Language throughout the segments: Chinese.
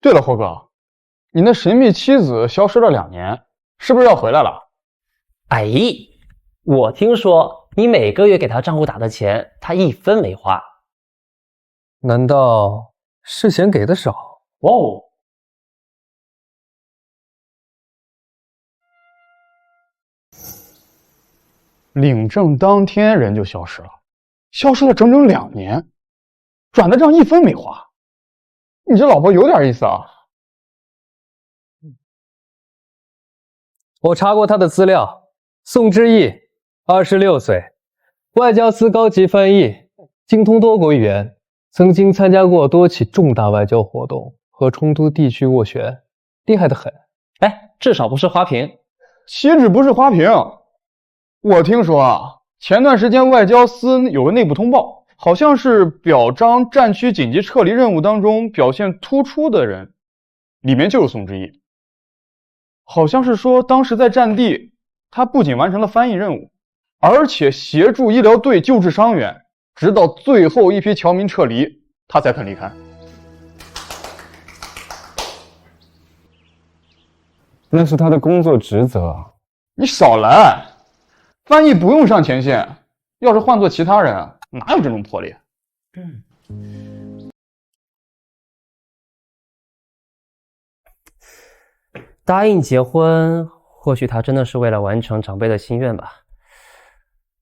对了，霍哥，你那神秘妻子消失了2年，是不是要回来了？哎，我听说你每个月给他账户打的钱，他一分没花。难道是钱给的少？哇哦！领证当天人就消失了，消失了整整2年，转的账一分没花。你这老婆有点意思啊！我查过他的资料，宋之义，26岁，外交司高级翻译，精通多国语言，曾经参加过多起重大外交活动和冲突地区斡旋，厉害得很。哎，至少不是花瓶。岂止不是花瓶，我听说啊，前段时间外交司有个内部通报，好像是表彰战区紧急撤离任务当中表现突出的人，里面就是宋之义。好像是说当时在战地，他不仅完成了翻译任务，而且协助医疗队救治伤员，直到最后一批侨民撤离，他才肯离开。那是他的工作职责。你少来，翻译不用上前线，要是换做其他人，哪有这种魄力？答应结婚，或许他真的是为了完成长辈的心愿吧。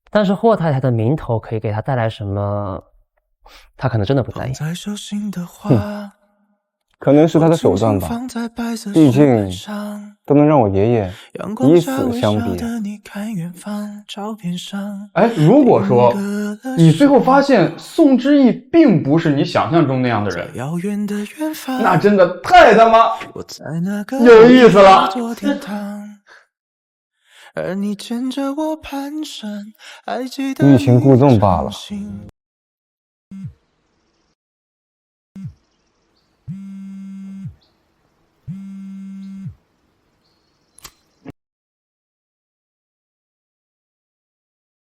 但是霍太太的名头可以给他带来什么，他可能真的不在意。可能是他的手段吧，毕竟都能让我爷爷以死相逼。哎，如果说你最后发现宋之义并不是你想象中那样的人，那真的太他妈有意思了。欲擒故纵罢了。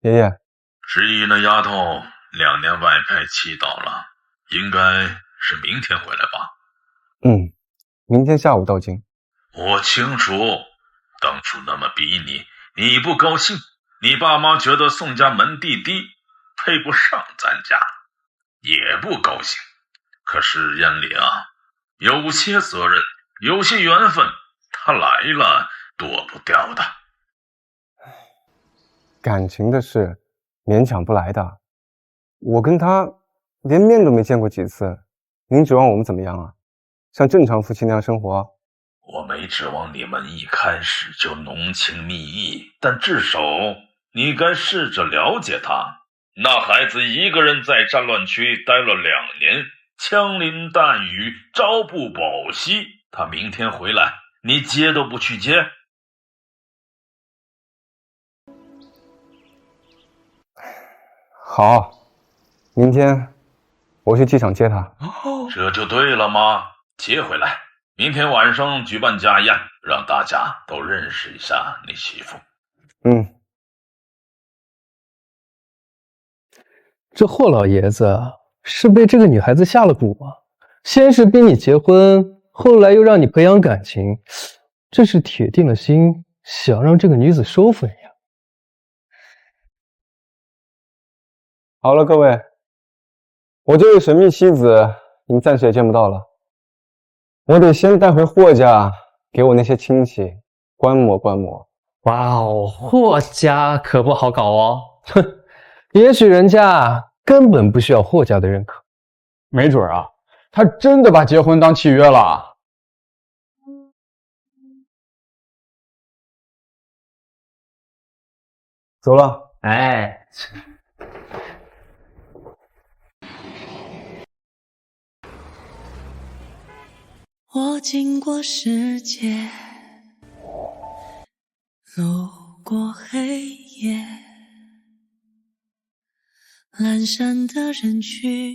爷爷，之一那丫头2年外派气倒了，应该是明天回来吧？明天下午到京。我清楚，当初那么逼你不高兴，你爸妈觉得宋家门第低，配不上咱家，也不高兴。可是眼里啊，有些责任，有些缘分，他来了躲不掉的。感情的事勉强不来的，我跟他连面都没见过几次，您指望我们怎么样啊？像正常夫妻那样生活？我没指望你们一开始就浓情蜜意，但至少你该试着了解他。那孩子一个人在战乱区待了2年，枪林弹雨，朝不保夕。他明天回来，你接都不去接。好，明天我去机场接他。这就对了吗？接回来，明天晚上举办家宴，让大家都认识一下你媳妇。这霍老爷子是被这个女孩子下了蛊吗？先是逼你结婚，后来又让你培养感情，这是铁定了心，想让这个女子收服你啊！好了，各位，我这位神秘妻子你们暂时也见不到了，我得先带回霍家，给我那些亲戚观摩观摩。哇哦，霍家可不好搞哦。哼，也许人家根本不需要霍家的认可。没准啊，他真的把结婚当契约了。走了。哎，我经过世界，路过黑夜，阑珊的人群，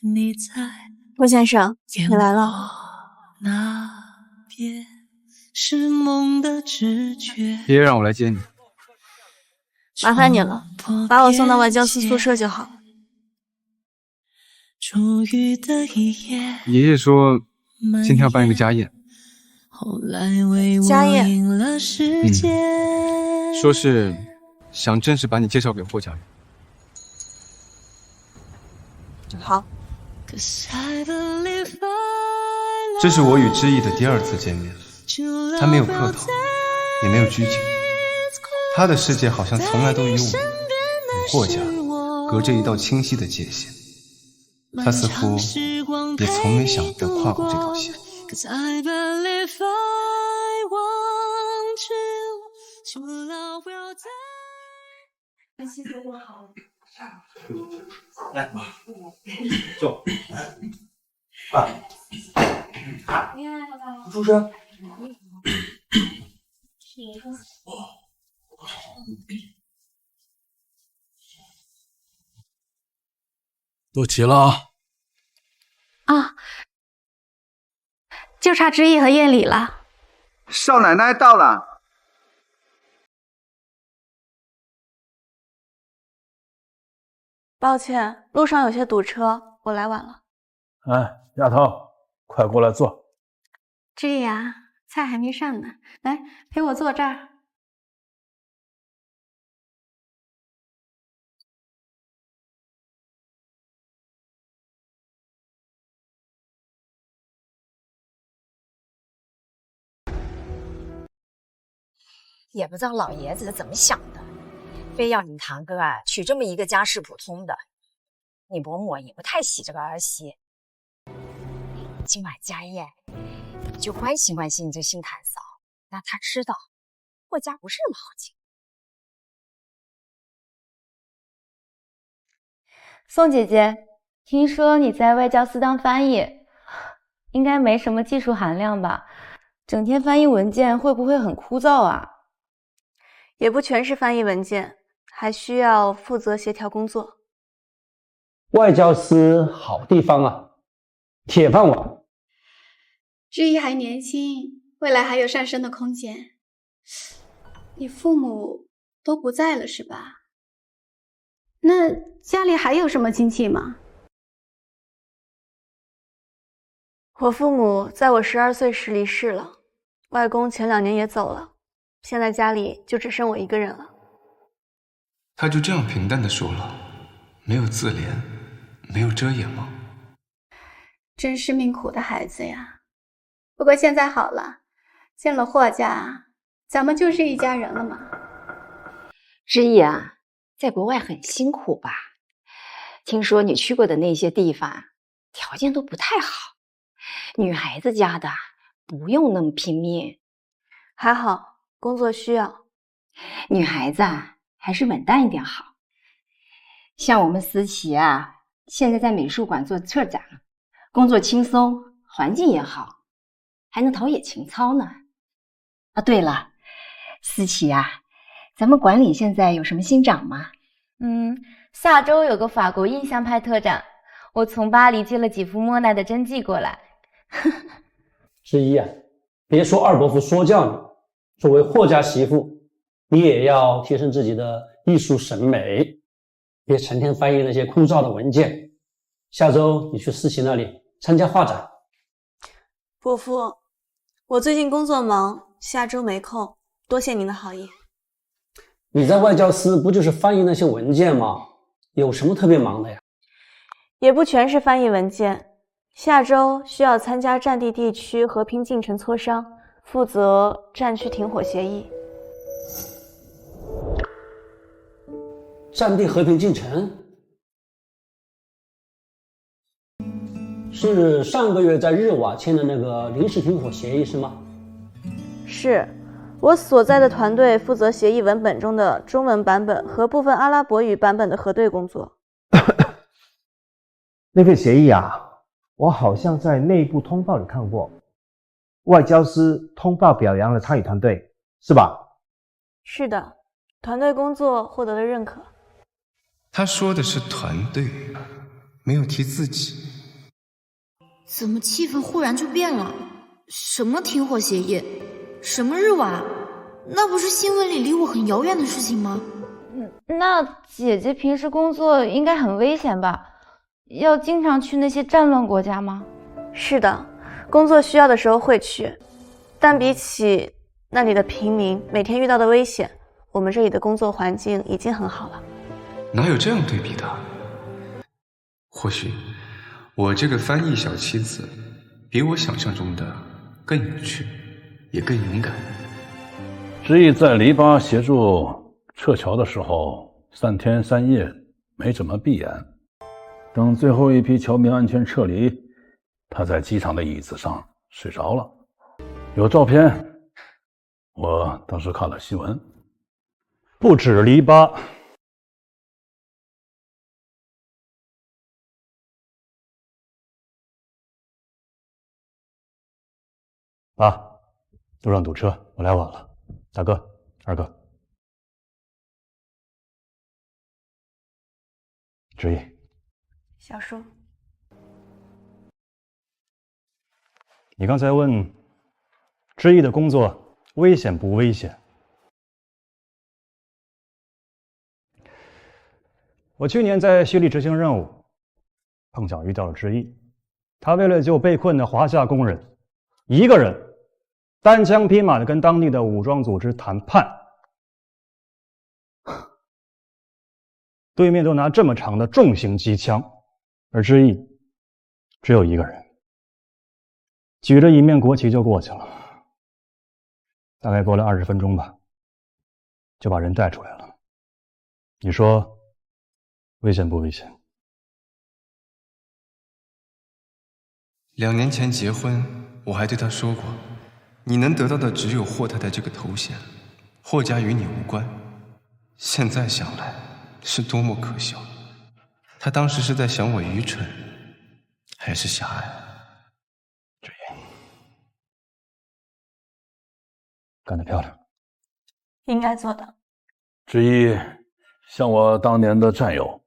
你在霍先生，你来了。那边是梦的直觉。爷爷让我来接你。麻烦你了，把我送到外交司宿舍就好。爷爷说今天要办一个家宴。家宴？说是想正式把你介绍给霍家人。好。这是我与知意的第2次见面，他没有客套，也没有拘谨，他的世界好像从来都与我与霍家隔着一道清晰的界限，他似乎也从没想着跨过这道线。来，坐。啊，出声。都齐了啊！啊，就差知意和夜里了。少奶奶到了。抱歉，路上有些堵车，我来晚了。哎，丫头，快过来坐。知意啊，菜还没上呢，来陪我坐这儿。也不知道老爷子是怎么想的，非要你堂哥啊娶这么一个家世普通的。你伯母也不太喜这个儿媳。今晚家宴，你就关心关心你这新堂嫂，让她知道霍家不是那么好进。宋姐姐，听说你在外交司当翻译，应该没什么技术含量吧？整天翻译文件会不会很枯燥啊？也不全是翻译文件，还需要负责协调工作。外交司好地方啊，铁饭碗。知意还年轻，未来还有上升的空间。你父母都不在了是吧？那家里还有什么亲戚吗？我父母在我12岁时离世了，外公前2年也走了，现在家里就只剩我一个人了。他就这样平淡地说了，没有自怜，没有遮掩吗？真是命苦的孩子呀。不过现在好了，进了霍家，咱们就是一家人了嘛。知意啊，在国外很辛苦吧？听说你去过的那些地方，条件都不太好。女孩子家的不用那么拼命。还好，工作需要。女孩子啊，还是稳当一点好。像我们思琪啊，现在在美术馆做策展，工作轻松，环境也好，还能陶冶情操呢。啊，对了，思琪啊，咱们馆里现在有什么新展吗？下周有个法国印象派特展，我从巴黎借了几幅莫奈的真迹过来。知意啊，别说二伯父说教你，作为霍家媳妇，你也要提升自己的艺术审美，别成天翻译那些枯燥的文件。下周你去思琪那里参加画展。伯父，我最近工作忙，下周没空，多谢您的好意。你在外交司不就是翻译那些文件吗？有什么特别忙的呀？也不全是翻译文件，下周需要参加战地地区和平进程磋商，负责战区停火协议。战地和平进程？是上个月在日瓦签的那个临时停火协议是吗？是，我所在的团队负责协议文本中的中文版本和部分阿拉伯语版本的核对工作。那份协议啊，我好像在内部通报里看过，外交司通报表扬了参与团队，是吧？是的，团队工作获得了认可。他说的是团队，没有提自己。怎么气氛忽然就变了？什么停火协议？什么日瓦？那不是新闻里离我很遥远的事情吗？那姐姐平时工作应该很危险吧？要经常去那些战乱国家吗？是的，工作需要的时候会去，但比起那里的平民每天遇到的危险，我们这里的工作环境已经很好了。哪有这样对比的？或许我这个翻译小妻子比我想象中的更有趣，也更勇敢。知意在篱笆协助撤侨的时候，3天3夜没怎么闭眼。等最后一批侨民安全撤离，他在机场的椅子上睡着了。有照片，我当时看了新闻。不止篱笆，爸，路上堵车，我来晚了。大哥，二哥，知意，小叔，你刚才问知意的工作危险不危险？我去年在西丽执行任务，碰巧遇到了知意，他为了救被困的华夏工人，一个人单枪匹马的跟当地的武装组织谈判，对面都拿这么长的重型机枪，而知意只有一个人，举着一面国旗就过去了。大概过了20分钟吧，就把人带出来了。你说危险不危险？2年前结婚，我还对他说过，你能得到的只有霍太太这个头衔，霍家与你无关。现在想来，是多么可笑。他当时是在想我愚蠢，还是狭隘？知意，干得漂亮。应该做的。知意像我当年的战友，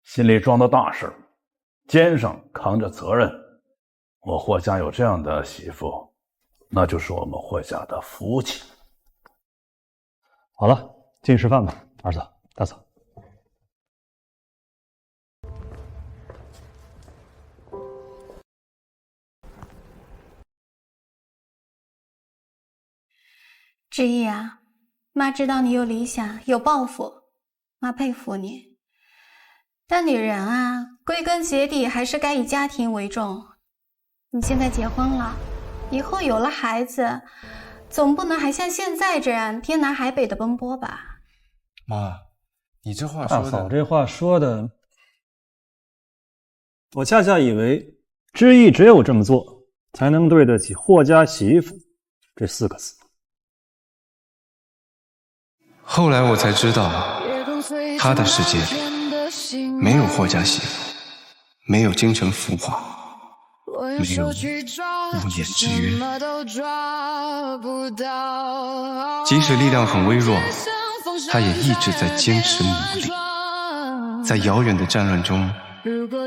心里装的大事，肩上扛着责任。我霍家有这样的媳妇，那就是我们霍家的福气。好了，进去吃饭吧，二嫂、大嫂。知意啊，妈知道你有理想，有抱负，妈佩服你。但女人啊，归根结底还是该以家庭为重。你现在结婚了，以后有了孩子，总不能还像现在这样天南海北的奔波吧？妈，你这话说的……大嫂这话说的，我恰恰以为知意只有这么做，才能对得起霍家媳妇这4个字。后来我才知道，他的世界里没有霍家媳妇，没有京城浮华，没有无言之约。即使力量很微弱，他也一直在坚持努力，在遥远的战乱中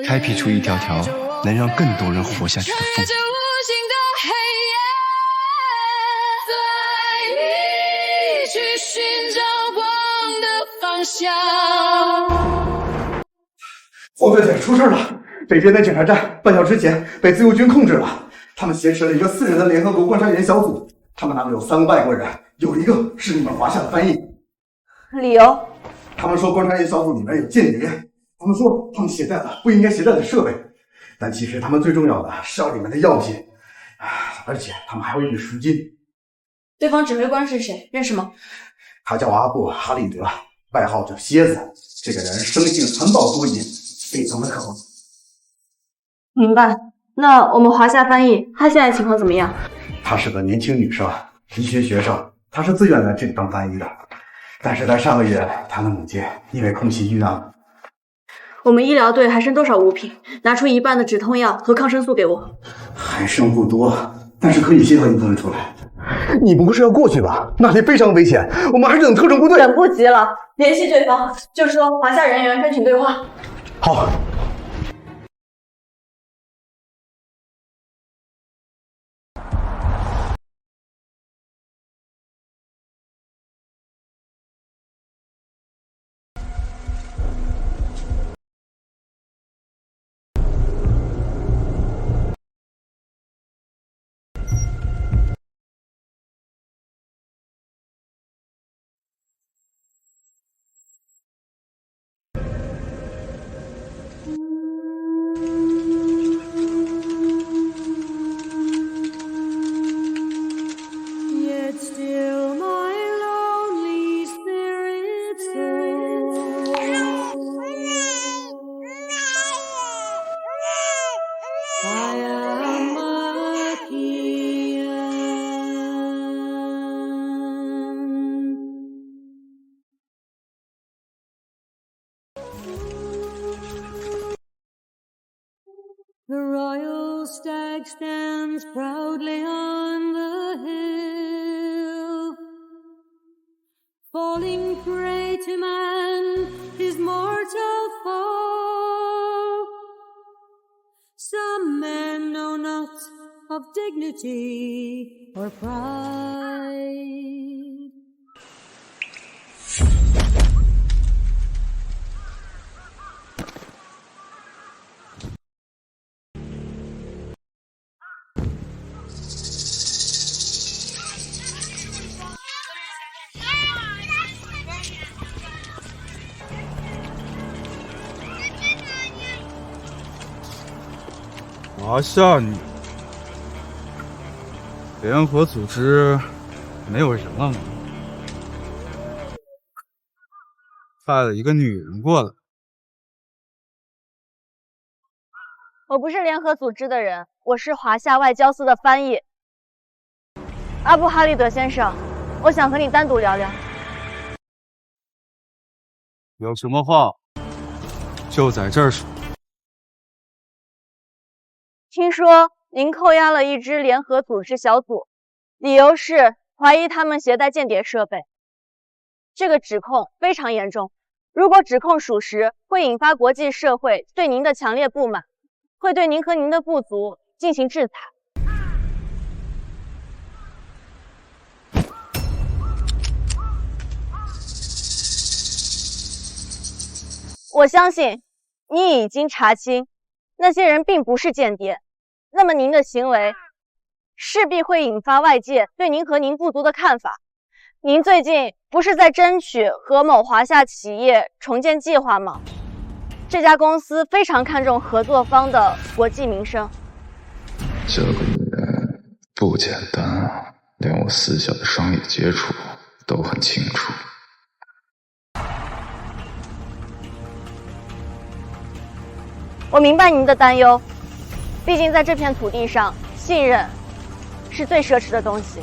开辟出一条条能让更多人活下去的缝。黄队出事了！北边的检查站半小时前被自由军控制了，他们挟持了一个4人的联合国观察员小组，他们那里有3个外国人，有一个是你们华夏的翻译。理由？他们说观察员小组里面有间谍，他们说他们携带了不应该携带的设备，但其实他们最重要的是要里面的药品，而且他们还会运赎金。对方指挥官是谁？认识吗？他叫阿布·哈利德，外号叫蝎子。这个人生性残暴多淫，非常的可恶。明白。那我们华夏翻译，他现在情况怎么样？她是个年轻女生，医学学生，她是自愿来这里当翻译的。但是在上个月，她的母亲因为空袭遇难了。我们医疗队还剩多少物品？拿出1半的止痛药和抗生素给我。还剩不多，但是可以协调一部分出来。你不是要过去吧？那里非常危险，我们还是等特种部队。等不及了，联系对方，就说华夏人员申请对话。好。stands proudly on the hill, falling prey to man, his mortal foe. Some men know not of dignity or pride.华夏女联合组织没有人了吗？派了一个女人过来。我不是联合组织的人，我是华夏外交司的翻译。阿布哈利德先生，我想和你单独聊聊。有什么话就在这儿说。听说您扣押了一支联合组织小组，理由是怀疑他们携带间谍设备。这个指控非常严重，如果指控属实，会引发国际社会对您的强烈不满，会对您和您的部族进行制裁。我相信你已经查清那些人并不是间谍，那么您的行为势必会引发外界对您和您部族的看法。您最近不是在争取和某华夏企业重建计划吗？这家公司非常看重合作方的国际名声。这个女人不简单啊，连我私下的商业接触都很清楚。我明白您的担忧，毕竟在这片土地上，信任是最奢侈的东西。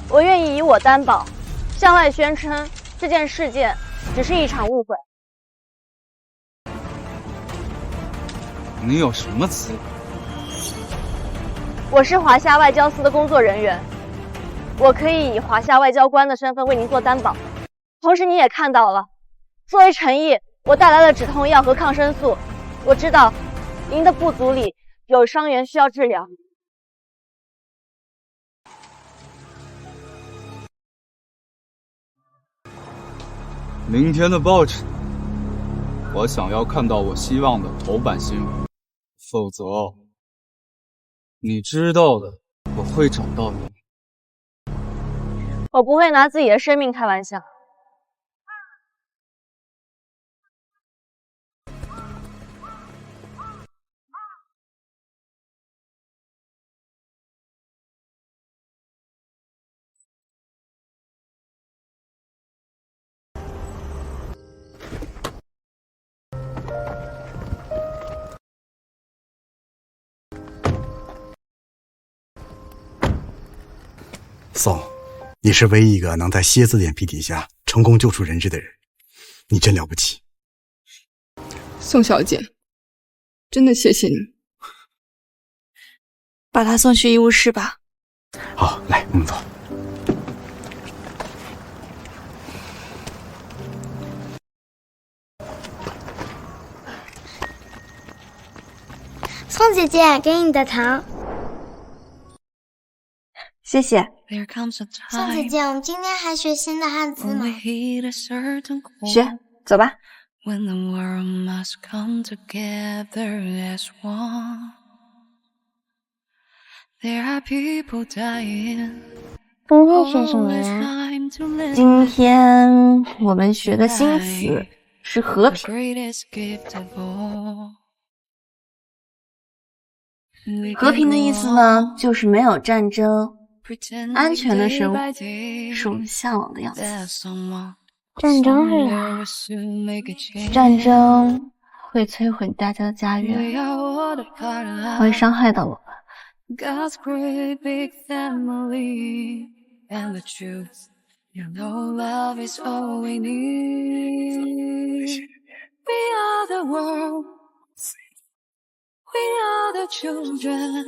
我愿意以我担保，向外宣称这件事件只是一场误会。你有什么资格？我是华夏外交司的工作人员，我可以以华夏外交官的身份为您做担保。同时，你也看到了，作为诚意，我带来了止痛药和抗生素。我知道您的部族里有伤员需要治疗。明天的报纸，我想要看到我希望的头版新闻，否则，你知道的，我会找到你。我不会拿自己的生命开玩笑。宋，你是唯一一个能在蝎子脸皮底下成功救出人质的人，你真了不起。宋小姐，真的谢谢你。把他送去医务室吧。好，来，我们走。宋姐姐，给你的糖。谢谢。宋姐姐，我们今天还学新的汉字吗？学，走吧。今天学什么呀？今天我们学的新词是和平。和平的意思呢，就是没有战争，安全的生活是我们向往的样子。战争是啥？战争会摧毁大家的家园，会伤害到我们。God's great big family and the truth, you know love is all we need. We are the world, we are the children,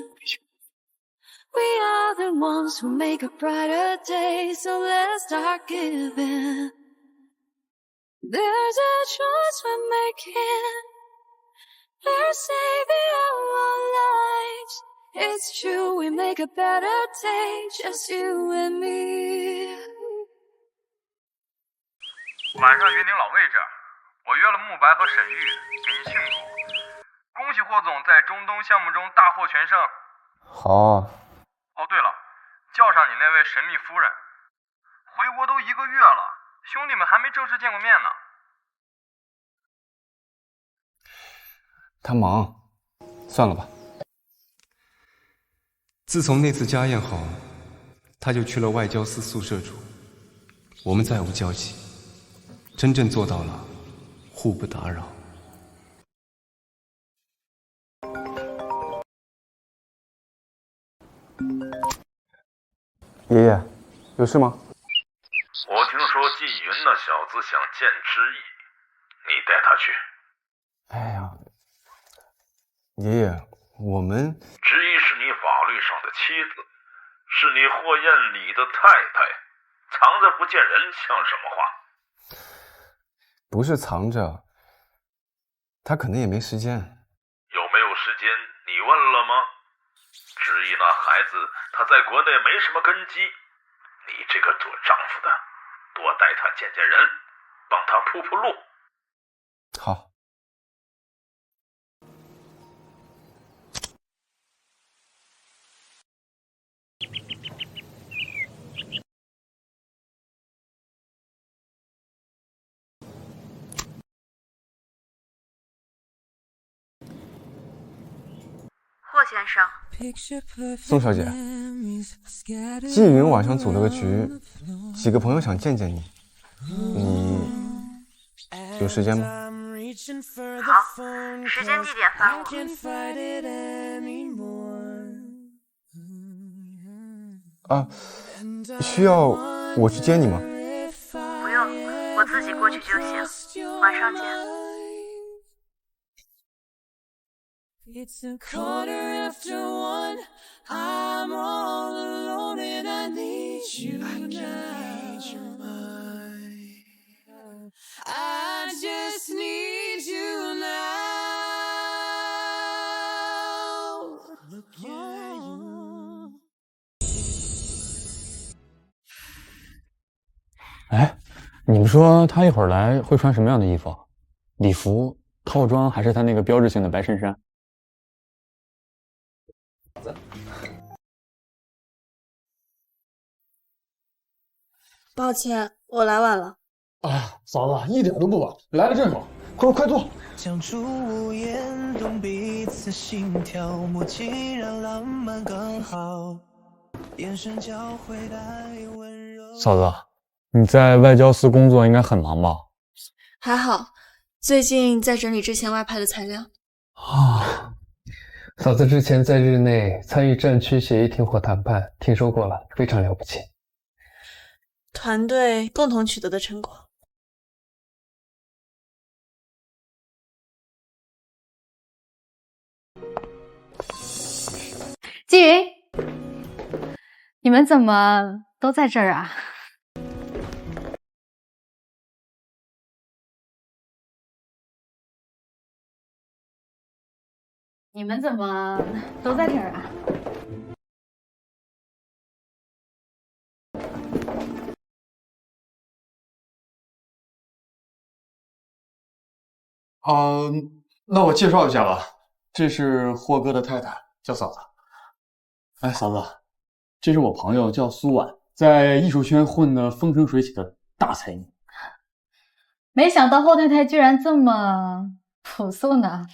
We are the ones who make a brighter day, so let's start giving. There's a choice we're making. We're saving our lives. It's true, we make a better day, just you and me. 晚上云顶老魏这儿，我约了慕白和沈玉给你庆祝。恭喜霍总在中东项目中大获全胜。好啊。哦，对了，叫上你那位神秘夫人。回国都1个月了，兄弟们还没正式见过面呢。他忙，算了吧。自从那次家宴后，他就去了外交司宿舍住，我们再无交集，真正做到了互不打扰。爷爷，有事吗？我听说季云那小子想见知意，你带他去。哎呀，爷爷，我们知意是你法律上的妻子，是你霍艳里的太太，藏着不见人像什么话？不是藏着，他可能也没时间。有没有时间你问了吗？知意那孩子他在国内没什么根基，你这个做丈夫的多带他见见人，帮他铺铺路。好。霍先生，宋小姐，季云晚上组了个局，几个朋友想见见你，你有时间吗？好，时间地点发我。啊，需要我去接你吗？不用，我自己过去就行。晚上见。It's a quarter after 1. I'm all alone and I need you now. I just need you now. Look at you. 哎，你们说他一会儿来会穿什么样的衣服？礼服、套装，还是他那个标志性的白衬衫？抱歉，我来晚了。哎呀，嫂子，一点都不晚，来的正好，快坐。相处无言，懂彼此心跳，默契让浪漫更好。眼神交汇带温柔。嫂子，你在外交司工作应该很忙吧？还好，最近在整理之前外派的材料。啊，嫂子之前在日内参与战区协议停火谈判，听说过了，非常了不起。团队共同取得的成果。季云，你们怎么都在这儿啊？你们怎么都在这儿啊？那我介绍一下吧，这是霍哥的太太，叫嫂子。哎，嫂子，这是我朋友，叫苏婉，在艺术圈混得风生水起的大才女。没想到后太太居然这么朴素呢。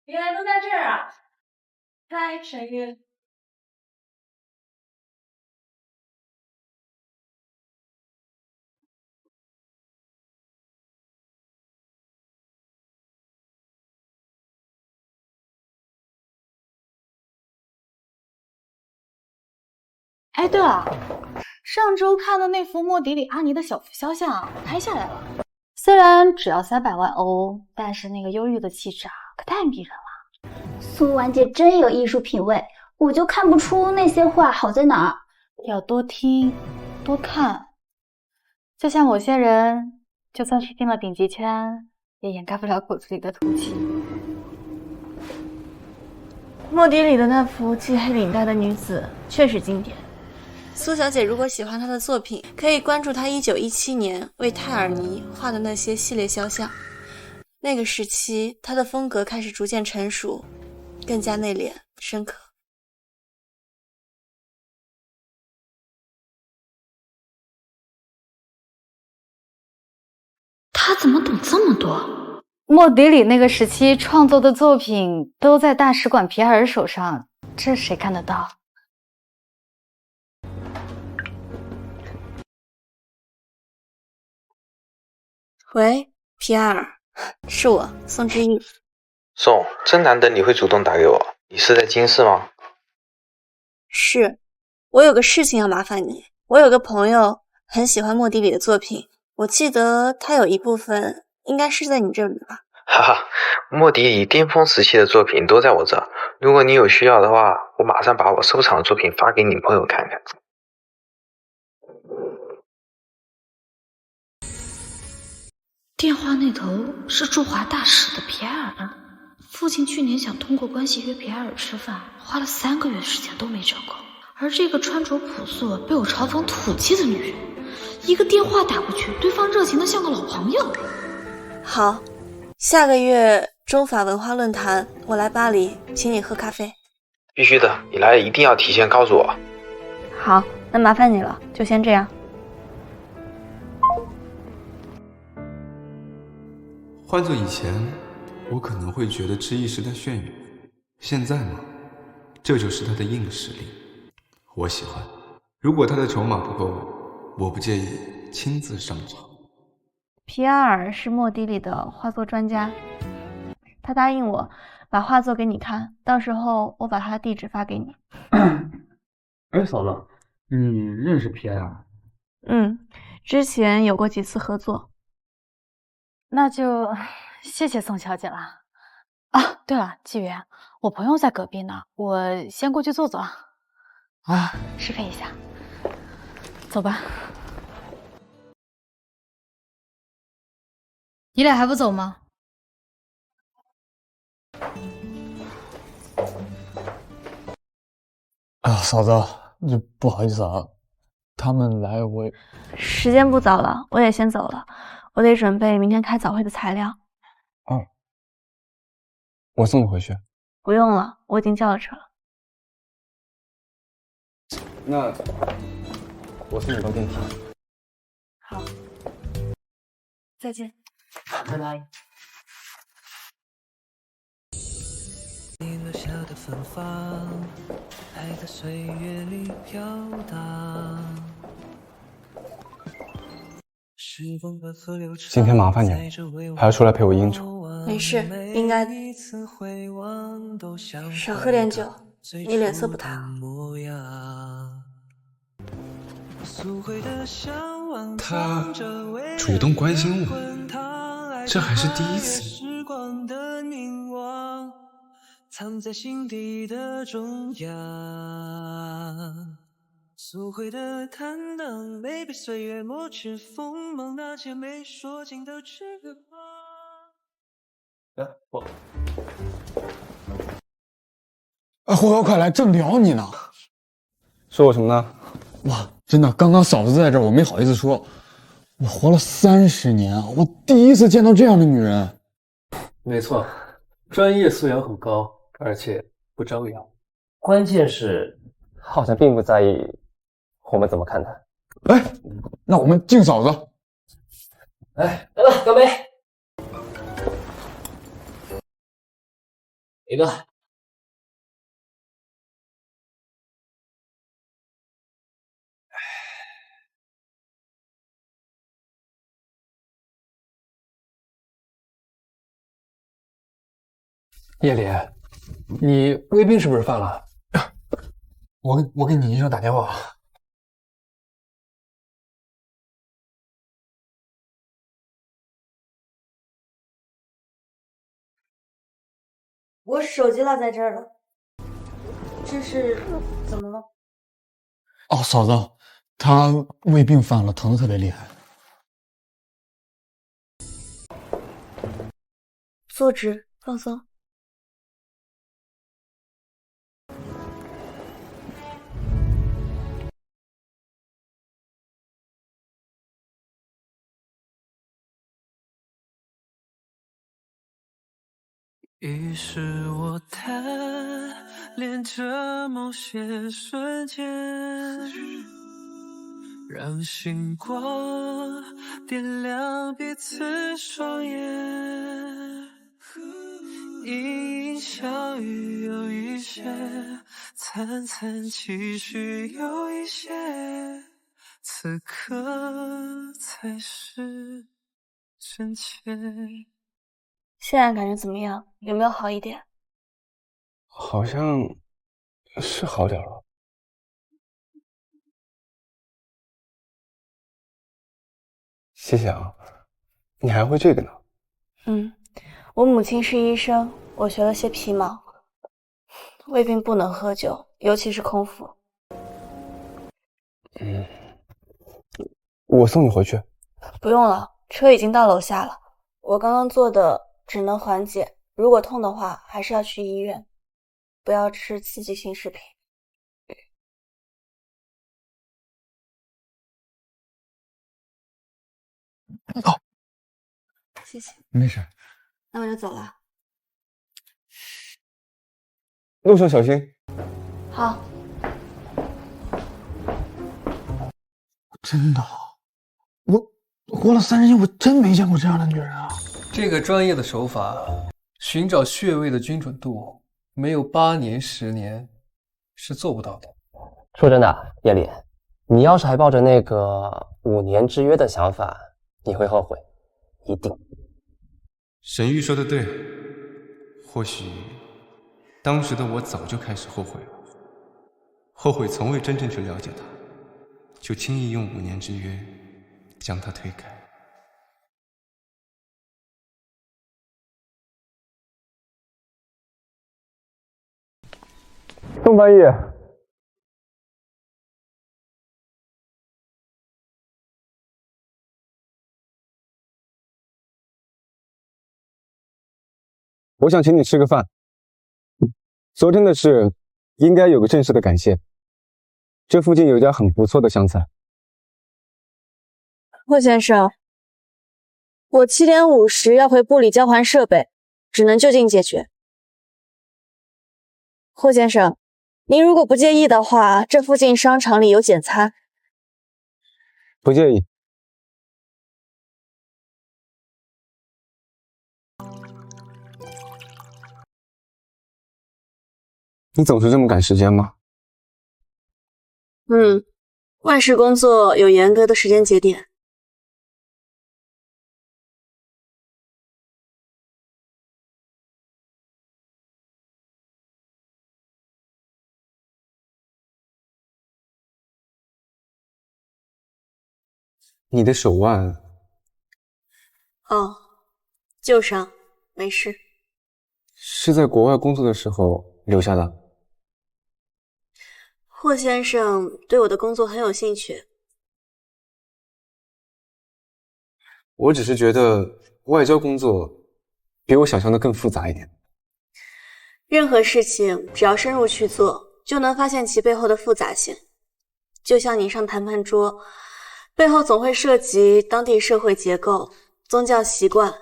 原来都在这儿啊！嗨，沈玉。哎，对了，上周看的那幅莫迪里阿尼的小幅肖像拍下来了，虽然只要300万欧，但是那个忧郁的气质啊，可太迷人了。苏婉姐真有艺术品味，我就看不出那些画好在哪儿。要多听，多看。就像某些人，就算是进了顶级圈，也掩盖不了骨子里的土气。莫迪里的那幅系黑领带的女子确实经典。苏小姐如果喜欢她的作品，可以关注她1917年为泰尔尼画的那些系列肖像。那个时期，她的风格开始逐渐成熟，更加内敛深刻。他怎么懂这么多？莫迪里那个时期创作的作品都在大使馆皮埃尔手上，这谁看得到？喂，皮埃尔，是我，宋之意。宋，真难得你会主动打给我，你是在京市吗？是，我有个事情要麻烦你。我有个朋友很喜欢莫迪里的作品，我记得他有一部分应该是在你这里吧？哈哈，莫迪里巅峰时期的作品都在我这儿，如果你有需要的话，我马上把我收藏的作品发给你朋友看看。电话那头是驻华大使的皮埃尔，父亲去年想通过关系约皮埃尔吃饭，花了3个月时间都没成功。而这个穿着朴素、被我嘲讽土气的女人，一个电话打过去，对方热情的像个老朋友。好，下个月中法文化论坛，我来巴黎，请你喝咖啡。必须的，你来一定要提前告诉我。好，那麻烦你了，就先这样。换做以前，我可能会觉得知意是在炫耀，现在嘛，这就是他的硬实力，我喜欢。如果他的筹码不够，我不介意亲自上场。皮埃尔是莫迪里的画作专家，他答应我把画作给你看，到时候我把他的地址发给你。哎，嫂子，你认识皮埃尔？之前有过几次合作。那就谢谢宋小姐了。啊，对了，纪元，我朋友在隔壁呢，我先过去坐坐啊，适配一下。走吧。你俩还不走吗？啊，嫂子，这不好意思啊，他们来我也……时间不早了，我也先走了，我得准备明天开早会的材料。哦，我送你回去。不用了，我已经叫了车了。那我送你到电梯。好，再见。拜拜。你留下的芬芳，还在岁月里飘荡。今天麻烦你了，还要出来陪我应酬。没事，应该的。少喝点酒，你脸色不太好。他主动关心我，这还是第一次。藏在心底的中央，苏回的坦荡，没被岁月磨去锋芒，那些没说尽的翅膀。霍哥，快来，正聊你呢。说我什么呢？哇，真的，刚刚嫂子在这儿，我没好意思说。我活了30年，我第一次见到这样的女人。没错，专业素养很高，而且不张扬。关键是，好像并不在意我们怎么看他。哎，那我们敬嫂子。哎，来吧，干杯！一个。叶里，你胃病是不是犯了？我给你医生打电话。我手机落在这儿了，这是怎么了？哦，嫂子，他胃病犯了，疼得特别厉害。坐直，放松。于是我贪恋着某些瞬间，让星光点亮彼此双眼，阴阴笑语有一些，灿灿期许有一些，此刻才是真切。现在感觉怎么样？有没有好一点？好像是好点了。谢谢啊，你还会这个呢？我母亲是医生，我学了些皮毛。胃病不能喝酒，尤其是空腹。我送你回去。不用了，车已经到楼下了。我刚刚做的只能缓解，如果痛的话，还是要去医院。不要吃刺激性食品。哦，谢谢。没事。那我就走了。路上小心。好。真的，我活了30年，我真没见过这样的女人啊！这个专业的手法，寻找穴位的精准度，没有8年10年是做不到的。说真的，叶里，你要是还抱着那个5年之约的想法，你会后悔，一定。沈玉说的对，或许当时的我早就开始后悔了，后悔从未真正去了解他，就轻易用5年之约将他推开。宋翻译，我想请你吃个饭。昨天的事应该有个正式的感谢。这附近有家很不错的湘菜。霍先生，我7点50要回部里交还设备，只能就近解决。霍先生，您如果不介意的话，这附近商场里有简餐。不介意。你总是这么赶时间吗？外事工作有严格的时间节点。你的手腕……哦，旧伤，没事。是在国外工作的时候留下的。霍先生对我的工作很有兴趣。我只是觉得外交工作比我想象的更复杂一点。任何事情只要深入去做，就能发现其背后的复杂性。就像你上谈判桌，背后总会涉及当地社会结构、宗教习惯、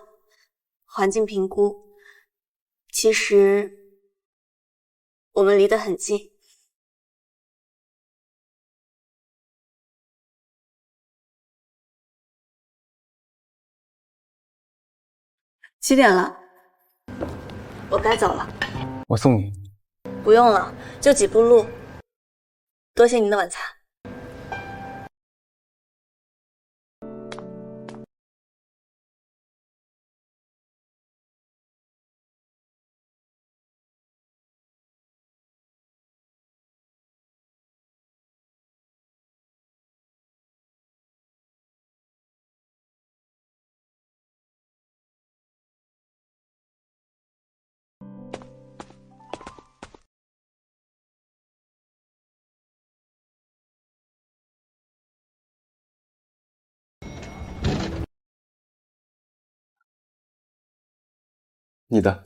环境评估。其实我们离得很近。7点了，我该走了。我送你。不用了，就几步路。多谢您的晚餐。你的。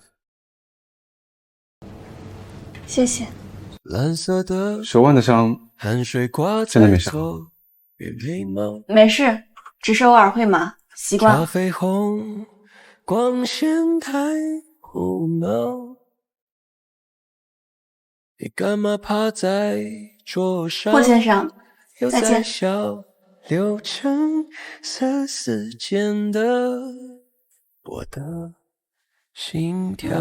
谢谢。蓝色的手腕的伤汗水挂真的没啥。没事，只是偶尔会麻，习惯了。咖啡红，光线太胡闹，你干嘛趴在桌上？霍先生，又再见。在笑，流成色丝间的我的心跳。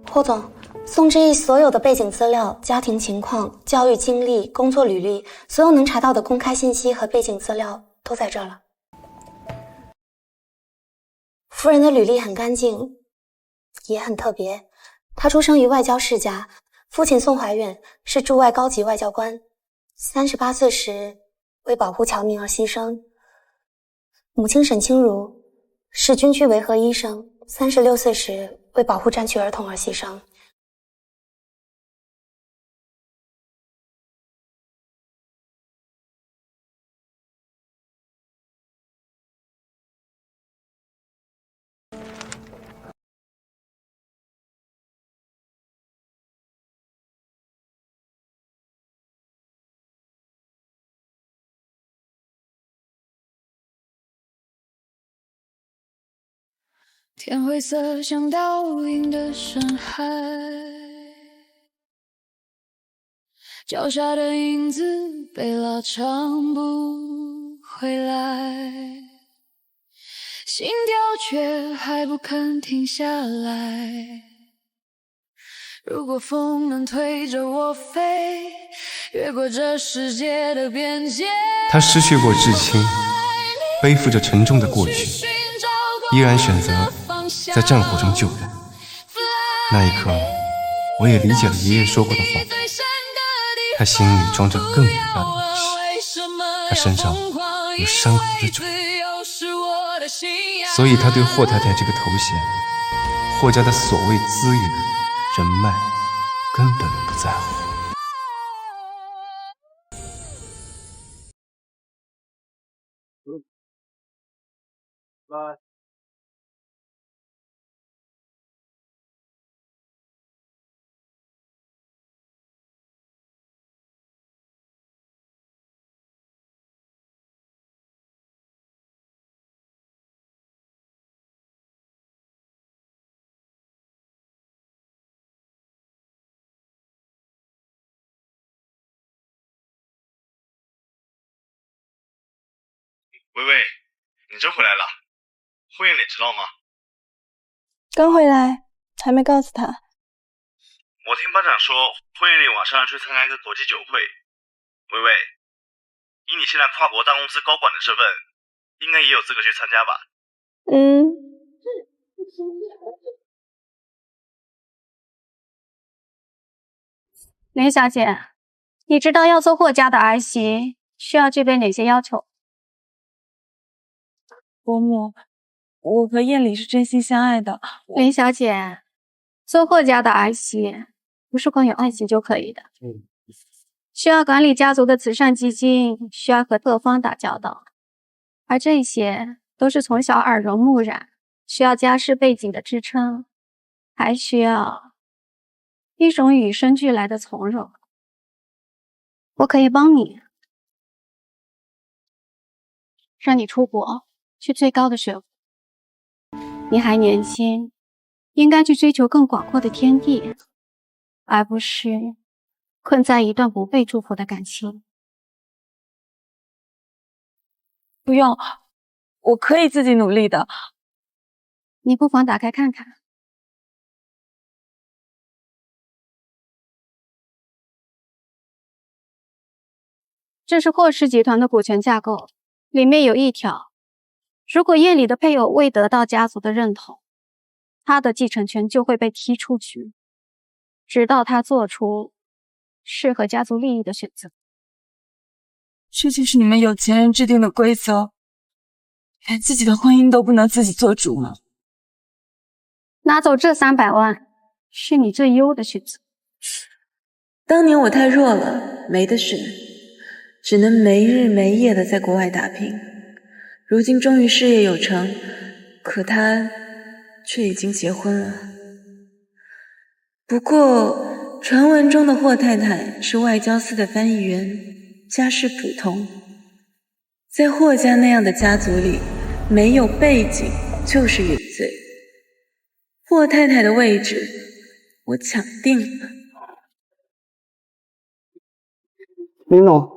霍总，宋之毅所有的背景资料、家庭情况、教育经历、工作履历，所有能查到的公开信息和背景资料都在这了。夫人的履历很干净，也很特别。她出生于外交世家，父亲宋怀远是驻外高级外交官，38岁时为保护侨民而牺牲。母亲沈清如是军区维和医生，36岁时为保护战区儿童而牺牲。天灰色像倒映的深海，脚下的影子被拉长不回来，心跳却还不肯停下来。如果风能推着我飞，越过这世界的边界。他失去过至亲，背负着沉重的过去，依然选择在战火中救人。那一刻，我也理解了爷爷说过的话，他心里装着更伟大的东西，他身上有山河的种，所以他对霍太太这个头衔，霍家的所谓资源人脉根本不在乎。薇薇，你真回来了，霍艳丽知道吗？刚回来，还没告诉他。我听班长说，霍艳丽晚上要去参加一个国际酒会。薇薇，以你现在跨国大公司高管的身份，应该也有资格去参加吧？林小姐，你知道要做霍家的儿媳需要具备哪些要求？伯母，我和艳丽是真心相爱的。林小姐，做霍家的儿媳不是光有爱情就可以的，需要管理家族的慈善基金，需要和各方打交道，而这些都是从小耳濡目染，需要家世背景的支撑，还需要一种与生俱来的从容。我可以帮你，让你出国。去最高的学府，你还年轻，应该去追求更广阔的天地，而不是困在一段不被祝福的感情。不用，我可以自己努力的。你不妨打开看看。这是霍氏集团的股权架构，里面有一条。如果艳丽的配偶未得到家族的认同，他的继承权就会被踢出局，直到他做出适合家族利益的选择。这就是你们有钱人制定的规则，连自己的婚姻都不能自己做主吗？拿走这300万，是你最优的选择。当年我太弱了，没得选，只能没日没夜的在国外打拼。如今终于事业有成，可他却已经结婚了。不过传闻中的霍太太是外交司的翻译员，家世普通。在霍家那样的家族里，没有背景就是有罪。霍太太的位置我抢定了。林总，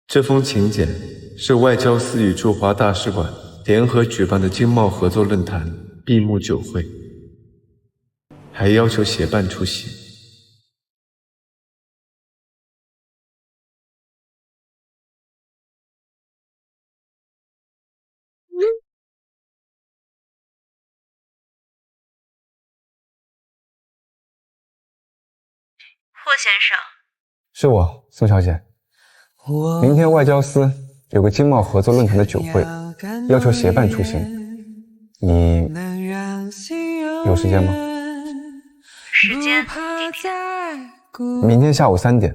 这封请柬是外交司与驻华大使馆联合举办的经贸合作论坛闭幕酒会，还要求协办出席。霍先生，是我，宋小姐。明天外交司有个经贸合作论坛的酒会，要求协办出行，你有时间吗？时间地点？明天下午3点，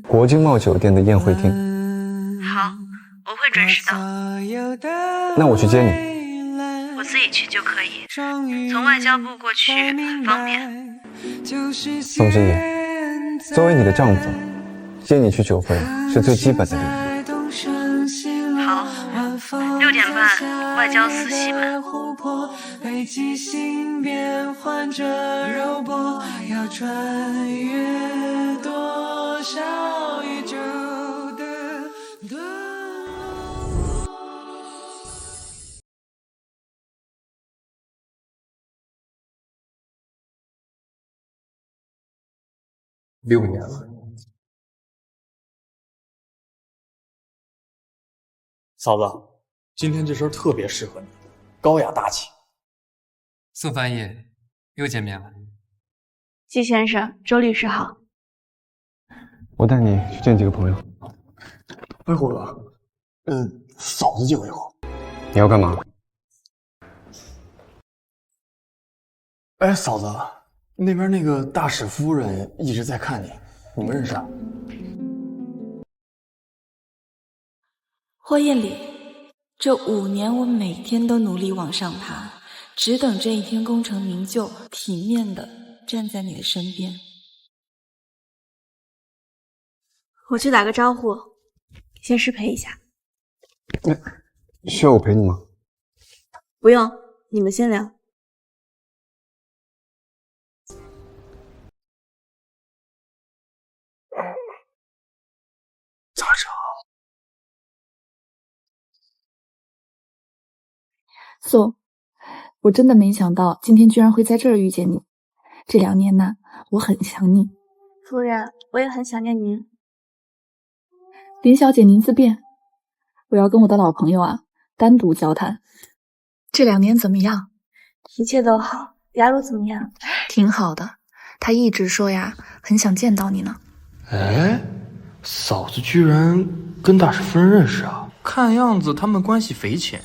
国经贸酒店的宴会厅。好，我会准时到。那我去接你。我自己去就可以，从外交部过去很方便。宋之野，作为你的丈夫，接你去酒会是最基本的礼仪。好，6点半，外交司西门。北极星变换着柔波，要穿越多少宇宙的6年了。嫂子，今天这身特别适合你，高雅大气。宋翻译，又见面了。季先生，周律师好。我带你去见几个朋友。哎，霍哥，嫂子借我一会儿。你要干嘛？哎，嫂子，那边那个大使夫人一直在看你，你们认识啊？霍艳丽，这5年我每天都努力往上爬，只等这一天功成名就，体面的站在你的身边。我去打个招呼，先失陪一下。需要我陪你吗？不用，你们先聊。咋着？宋，我真的没想到今天居然会在这儿遇见你。这2年呢，我很想你。夫人，我也很想念您。林小姐，您自便，我要跟我的老朋友啊单独交谈。这2年怎么样？一切都好。雅茹怎么样？挺好的，她一直说呀，很想见到你呢。哎，嫂子居然跟大使夫人认识啊？看样子他们关系匪浅。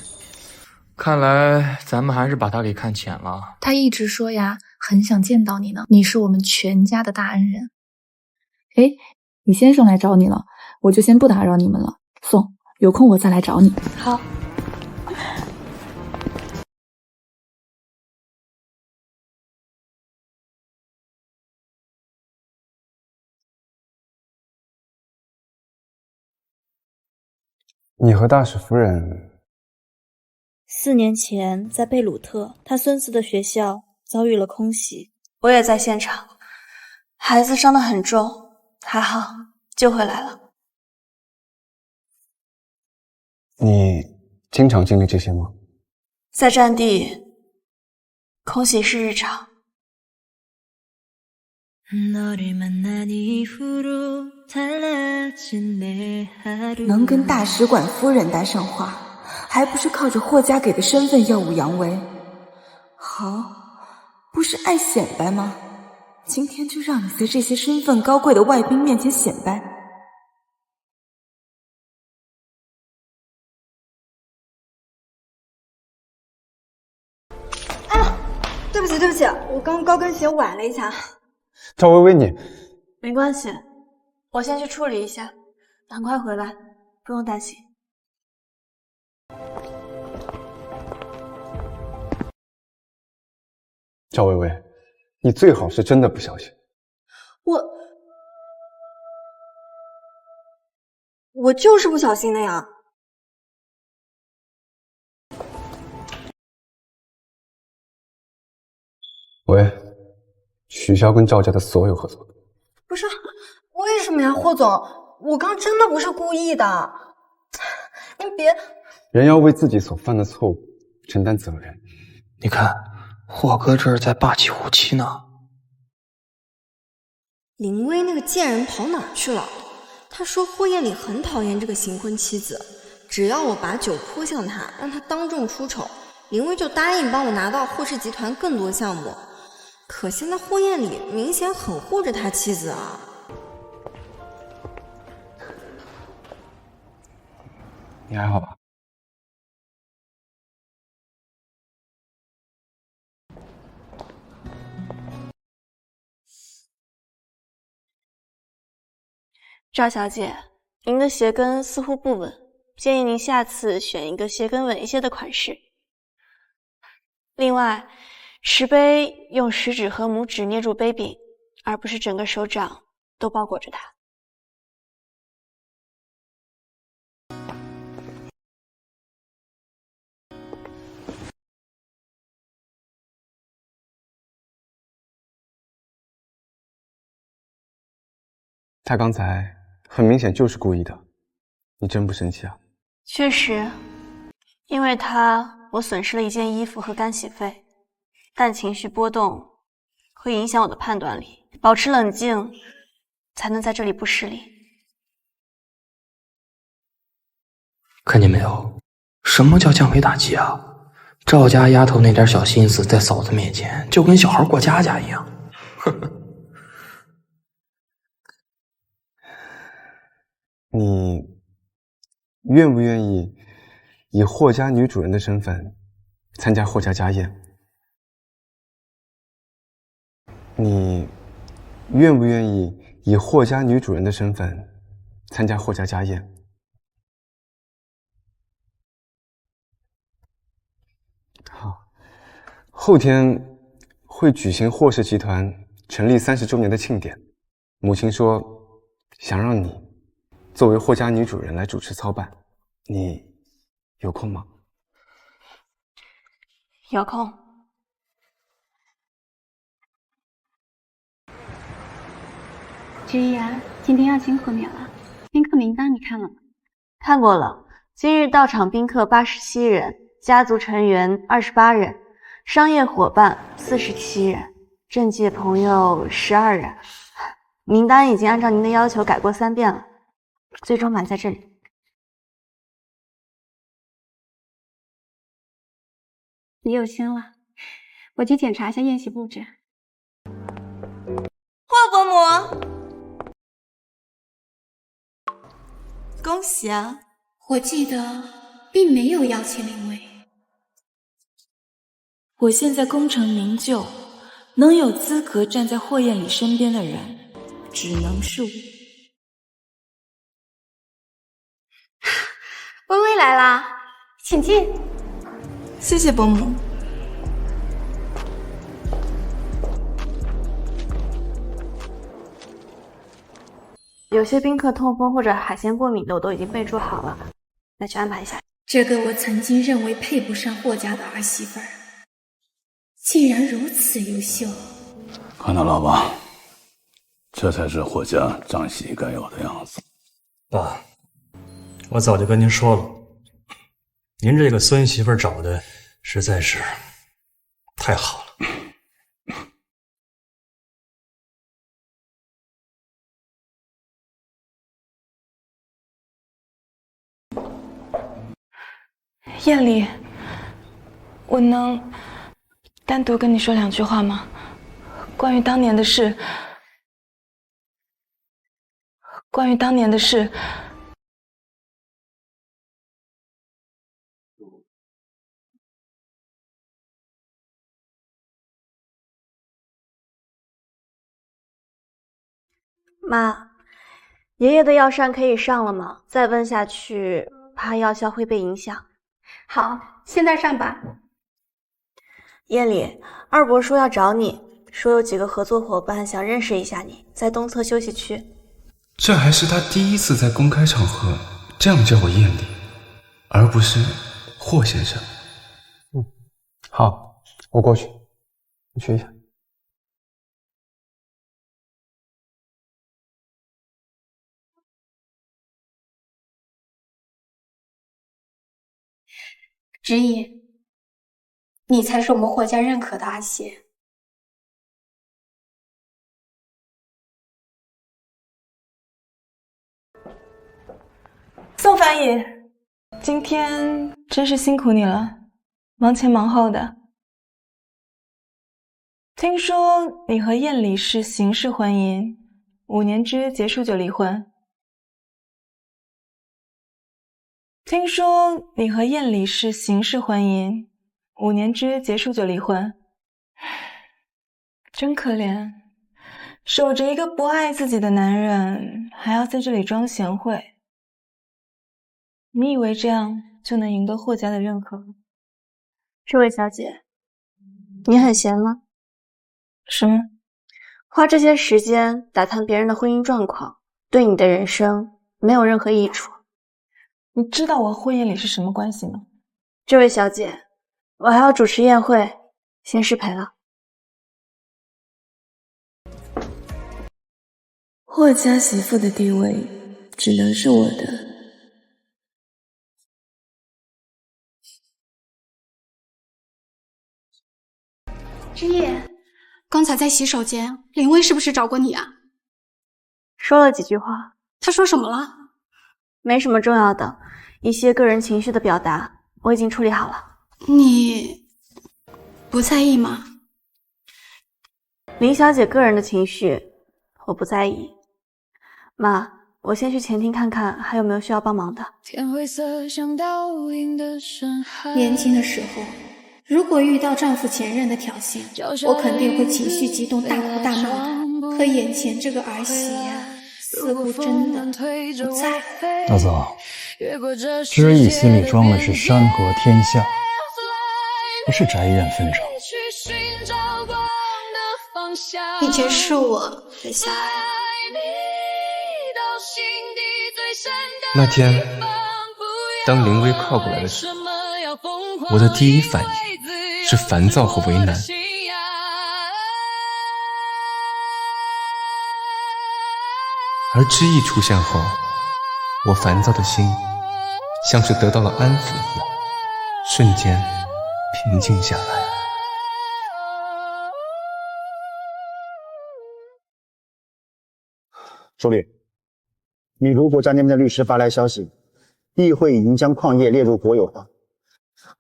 看来咱们还是把他给看浅了。他一直说呀，很想见到你呢。你是我们全家的大恩人。哎，你先生来找你了，我就先不打扰你们了。宋，有空我再来找你。好。你和大使夫人4年前在贝鲁特，他孙子的学校遭遇了空袭，我也在现场，孩子伤得很重，还好救回来了。你经常经历这些吗？在战地，空袭是日常。能跟大使馆夫人搭上话，还不是靠着霍家给的身份耀武扬威？好，不是爱显摆吗？今天就让你在这些身份高贵的外宾面前显摆。我刚高跟鞋崴了一下。赵薇薇，你没关系，我先去处理一下，很快回来，不用担心。赵薇薇，你最好是真的不小心。我就是不小心的呀。喂，取消跟赵家的所有合作。不是，为什么呀，霍总？我刚真的不是故意的，您别。人要为自己所犯的错误承担责任。你看，霍哥这是在霸气虎妻呢。林薇那个贱人跑哪儿去了？他说霍艳丽很讨厌这个新婚妻子，只要我把酒泼向他，让他当众出丑，林薇就答应帮我拿到霍氏集团更多项目。可现在霍艳丽明显很护着他妻子啊。你还好吧？赵小姐，您的鞋跟似乎不稳，建议您下次选一个鞋跟稳一些的款式。另外，持杯用食指和拇指捏住杯柄，而不是整个手掌都包裹着它。他刚才很明显就是故意的，你真不生气啊？确实，因为他，我损失了一件衣服和干洗费，但情绪波动会影响我的判断力，保持冷静才能在这里不失礼。看见没有，什么叫降维打击啊？赵家丫头那点小心思，在嫂子面前就跟小孩过家家一样。呵呵。你愿不愿意以霍家女主人的身份参加霍家家宴？你愿不愿意以霍家女主人的身份参加霍家家宴？好，后天会举行霍氏集团成立30周年的庆典，母亲说想让你作为霍家女主人来主持操办，你有空吗？有空。之一啊，今天要辛苦你了。宾客名单你看了吗？看过了，今日到场宾客87人，家族成员28人，商业伙伴47人，政界朋友12人。名单已经按照您的要求改过3遍了。最终码在这里。你有心了，我去检查一下宴席布置。霍伯母，恭喜啊！我记得并没有邀请林薇。我现在功成名就，能有资格站在霍艳丽身边的人，只能是我。薇薇来啦，请进。谢谢伯母。有些宾客痛风或者海鲜过敏的，我都已经备注好了，再去安排一下。这个我曾经认为配不上霍家的儿媳妇儿，竟然如此优秀。看到了吧，这才是霍家长媳该有的样子。爸，我早就跟您说了，您这个孙媳妇找的实在是太好了。艳丽，我能单独跟你说2句话吗？关于当年的事，妈，爷爷的药膳可以上了吗？再温下去，怕药效会被影响。好，现在上吧。夜里，二伯说要找你，说有几个合作伙伴想认识一下你，在东侧休息区。这还是他第一次在公开场合这样叫我夜里，而不是霍先生。好，我过去，你去一下。知意，你才是我们霍家认可的阿邪。宋翻译，今天真是辛苦你了，忙前忙后的。听说你和燕李是形式婚姻，5年之约结束就离婚。听说你和燕李是形式婚姻，5年之约结束就离婚，真可怜，守着一个不爱自己的男人，还要在这里装贤惠。你以为这样就能赢得霍家的认可？这位小姐，你很闲吗？什么？花这些时间打探别人的婚姻状况，对你的人生没有任何益处。你知道我和霍燕里是什么关系吗？这位小姐，我还要主持宴会，先失陪了。霍家媳妇的地位只能是我的。知意，刚才在洗手间，林薇是不是找过你啊？说了几句话。他说什么了？没什么重要的，一些个人情绪的表达，我已经处理好了。你不在意吗？林小姐个人的情绪，我不在意。妈，我先去前厅看看还有没有需要帮忙的。年轻的时候，如果遇到丈夫前任的挑衅，我肯定会情绪激动，大哭大闹的。可眼前这个儿媳呀，似乎真的不在乎。大嫂，知意心里装的是山河天下，不是宅院纷争。以前是我的小爱。那天，当林薇靠过来的时候，我的第一反应是烦躁和为难。而知意出现后，我烦躁的心像是得到了安抚一样，瞬间平静下来。周律，米如国家那边的律师发来消息，议会已经将矿业列入国有化，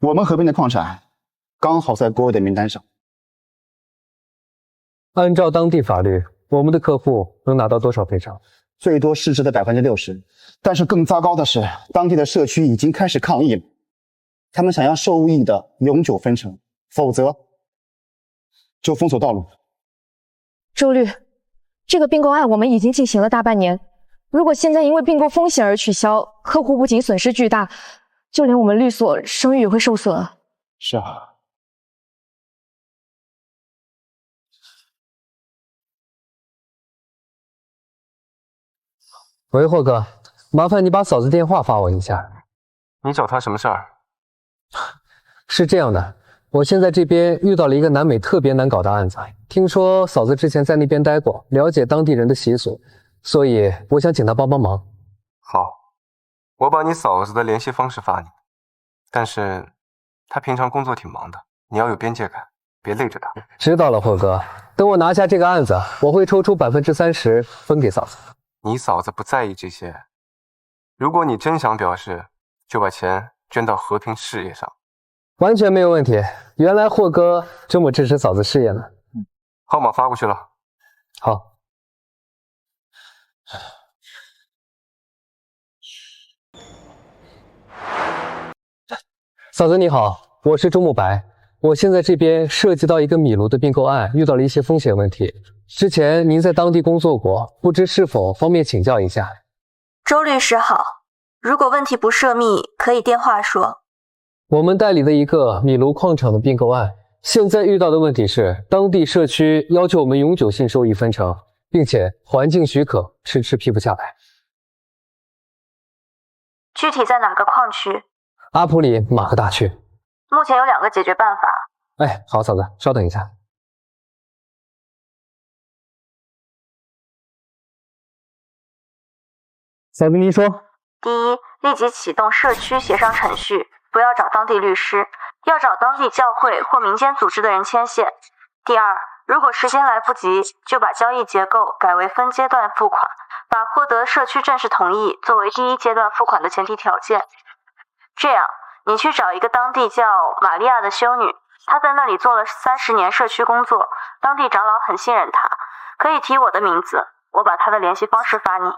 我们合并的矿产刚好在国有的名单上。按照当地法律，我们的客户能拿到多少赔偿？最多市值的60%，但是更糟糕的是，当地的社区已经开始抗议了，他们想要受益的永久分成，否则就封锁道路。周律，这个并购案我们已经进行了大半年，如果现在因为并购风险而取消，客户不仅损失巨大，就连我们律所声誉也会受损。是啊。喂，霍哥，麻烦你把嫂子电话发我一下。你找她什么事儿？是这样的，我现在这边遇到了一个南美特别难搞的案子，听说嫂子之前在那边待过，了解当地人的习俗，所以我想请她帮帮忙。好，我把你嫂子的联系方式发你，但是她平常工作挺忙的，你要有边界感，别累着她。知道了，霍哥，等我拿下这个案子，我会抽出30%分给嫂子。你嫂子不在意这些，如果你真想表示，就把钱捐到和平事业上。完全没有问题，原来霍哥这么支持嫂子事业呢。号码发过去了。好。嫂子你好，我是周慕白，我现在这边涉及到一个米炉的并购案，遇到了一些风险问题，之前您在当地工作过，不知是否方便请教一下？周律师好，如果问题不涉密，可以电话说。我们代理的一个米卢矿场的并购案，现在遇到的问题是，当地社区要求我们永久性收益分成，并且环境许可迟迟批不下来。具体在哪个矿区？阿普里马克大区。目前有2个解决办法。哎，好，嫂子，稍等一下。嫂子，您说。第一，立即启动社区协商程序，不要找当地律师，要找当地教会或民间组织的人牵线。第二，如果时间来不及，就把交易结构改为分阶段付款，把获得社区正式同意作为第1阶段付款的前提条件。这样，你去找一个当地叫玛利亚的修女，她在那里做了30年社区工作，当地长老很信任她，可以提我的名字，我把她的联系方式发你。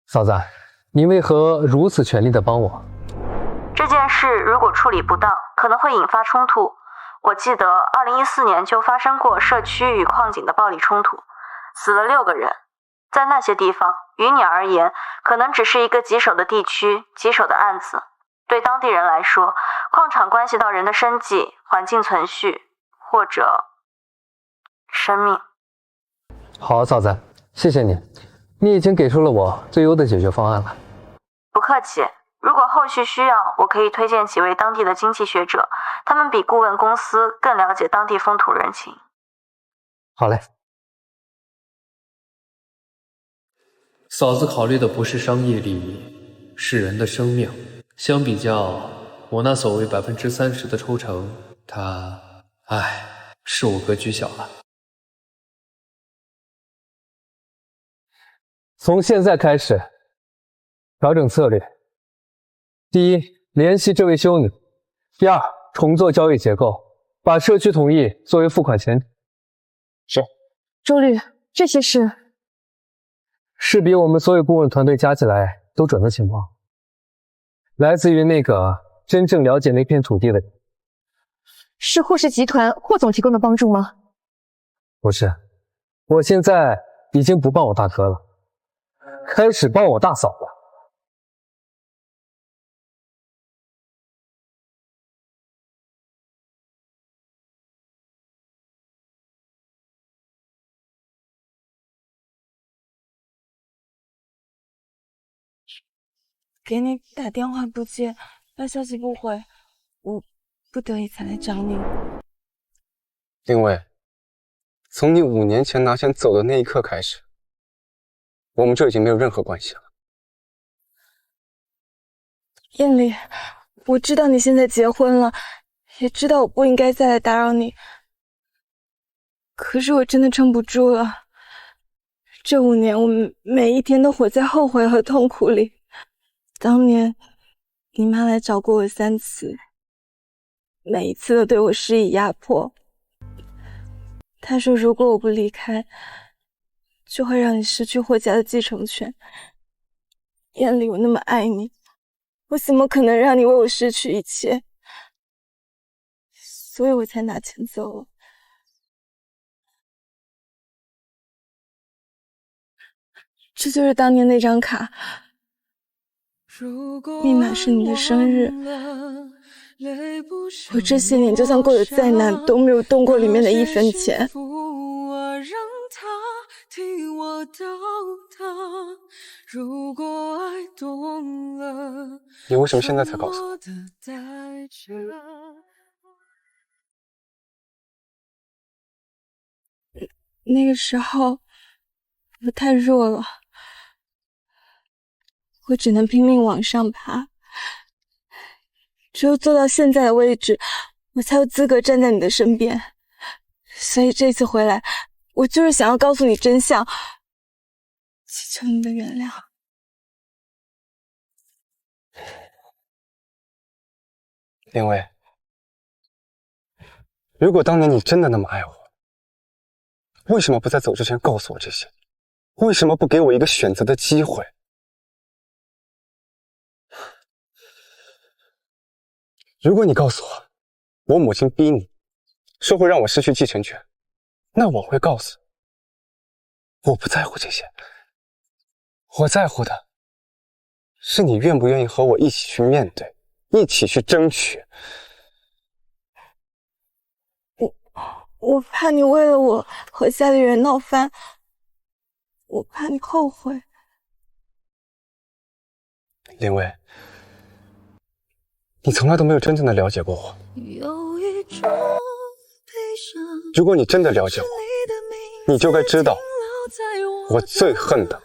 嫂子，您为何如此全力的帮我？这件事如果处理不当，可能会引发冲突。我记得2014年就发生过社区与矿井的暴力冲突，死了6个人。在那些地方，于你而言，可能只是一个棘手的地区、棘手的案子。对当地人来说，矿场关系到人的生计、环境存续，或者生命。好，嫂子，谢谢你，你已经给出了我最优的解决方案了。不客气。如果后续需要，我可以推荐几位当地的经济学者，他们比顾问公司更了解当地风土人情。好嘞。嫂子考虑的不是商业利益，是人的生命。相比较我那所谓30%的抽成，是我格局小了。从现在开始，调整策略。第一，联系这位修女；第二，重做交易结构，把社区同意作为付款前提。是。周律，这些是比我们所有顾问团队加起来都准的情况，来自于那个真正了解那片土地的人。是霍氏集团霍总提供的帮助吗？不是，我现在已经不帮我大哥了，开始帮我大嫂了。给你打电话不接，发消息不回，我不得已才来找你。林薇，从你5年前拿钱走的那一刻开始，我们这已经没有任何关系了。艳丽，我知道你现在结婚了，也知道我不应该再来打扰你，可是我真的撑不住了。这5年，我每一天都活在后悔和痛苦里。当年你妈来找过我3次，每一次都对我施以压迫。她说如果我不离开，就会让你失去霍家的继承权。艳丽，我那么爱你，我怎么可能让你为我失去一切？所以我才拿钱走了。这就是当年那张卡，密码是你的生日。我这些年就算过得再难，都没有动过里面的1分钱。你为什么现在才告诉我？那个时候我太弱了，我只能拼命往上爬。只有做到现在的位置，我才有资格站在你的身边。所以这次回来，我就是想要告诉你真相，祈求你的原谅。林薇，如果当年你真的那么爱我，为什么不在走之前告诉我这些？为什么不给我一个选择的机会？如果你告诉我我母亲逼你，说会让我失去继承权，那我会告诉你，我不在乎这些，我在乎的是你愿不愿意和我一起去面对，一起去争取。我怕你为了我和家里人闹翻，我怕你后悔。林薇，你从来都没有真正的了解过我。如果你真的了解我，你就该知道，我最恨的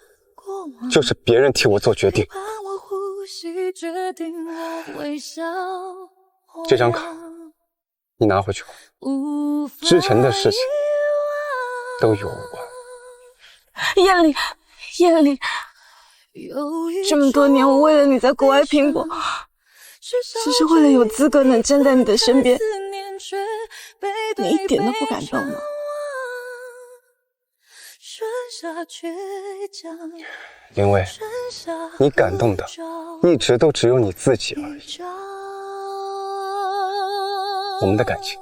就是别人替我做决定。这张卡你拿回去吧，之前的事情都与我无关。艳丽，艳丽，这么多年我为了你在国外拼搏，只是为了有资格能站在你的身边，你一点都不感动吗？林薇，你感动的一直都只有你自己而已。我们的感情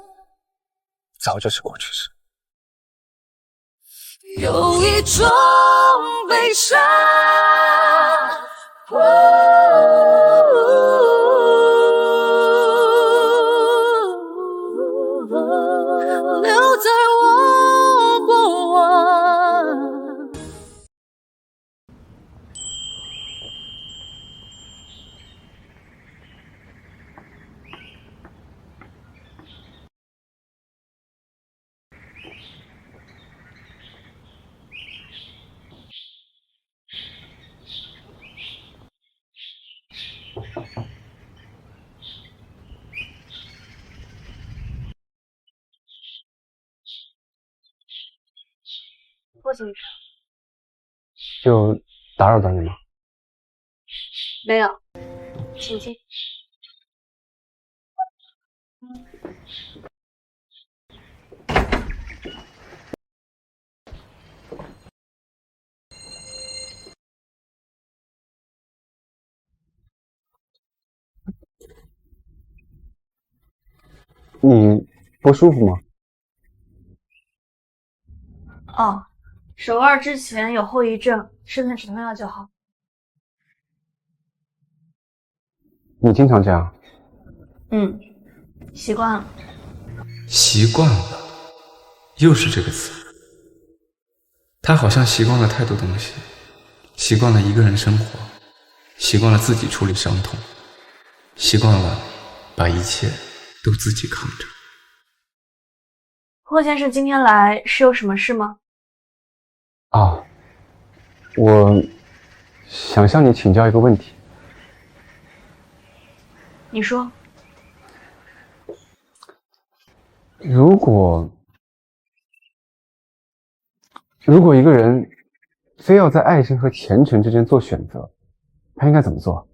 早就是过去式。有一种悲伤，留在我过往。不行，就打扰到你吗？没有，请进。你不舒服吗？哦，手腕之前有后遗症，吃点止痛药就好。你经常这样？习惯了。习惯了，又是这个词。他好像习惯了太多东西，习惯了一个人生活，习惯了自己处理伤痛，习惯了把一切都自己扛着。霍先生今天来是有什么事吗？我想向你请教一个问题。你说。如果一个人非要在爱情和前程之间做选择，他应该怎么做？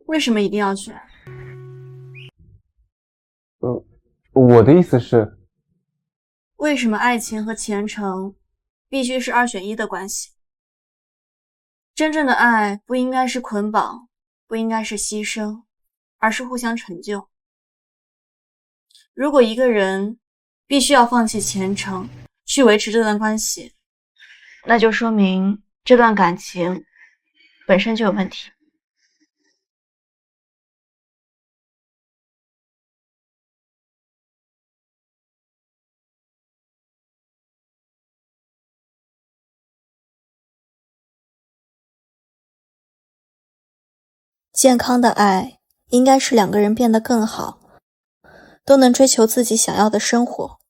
为什么一定要选？我的意思是，为什么爱情和前程必须是2选1的关系？真正的爱不应该是捆绑，不应该是牺牲，而是互相成就。如果一个人必须要放弃前程去维持这段关系，那就说明这段感情本身就有问题。健康的爱应该是2个人变得更好，都能追求自己想要的生活。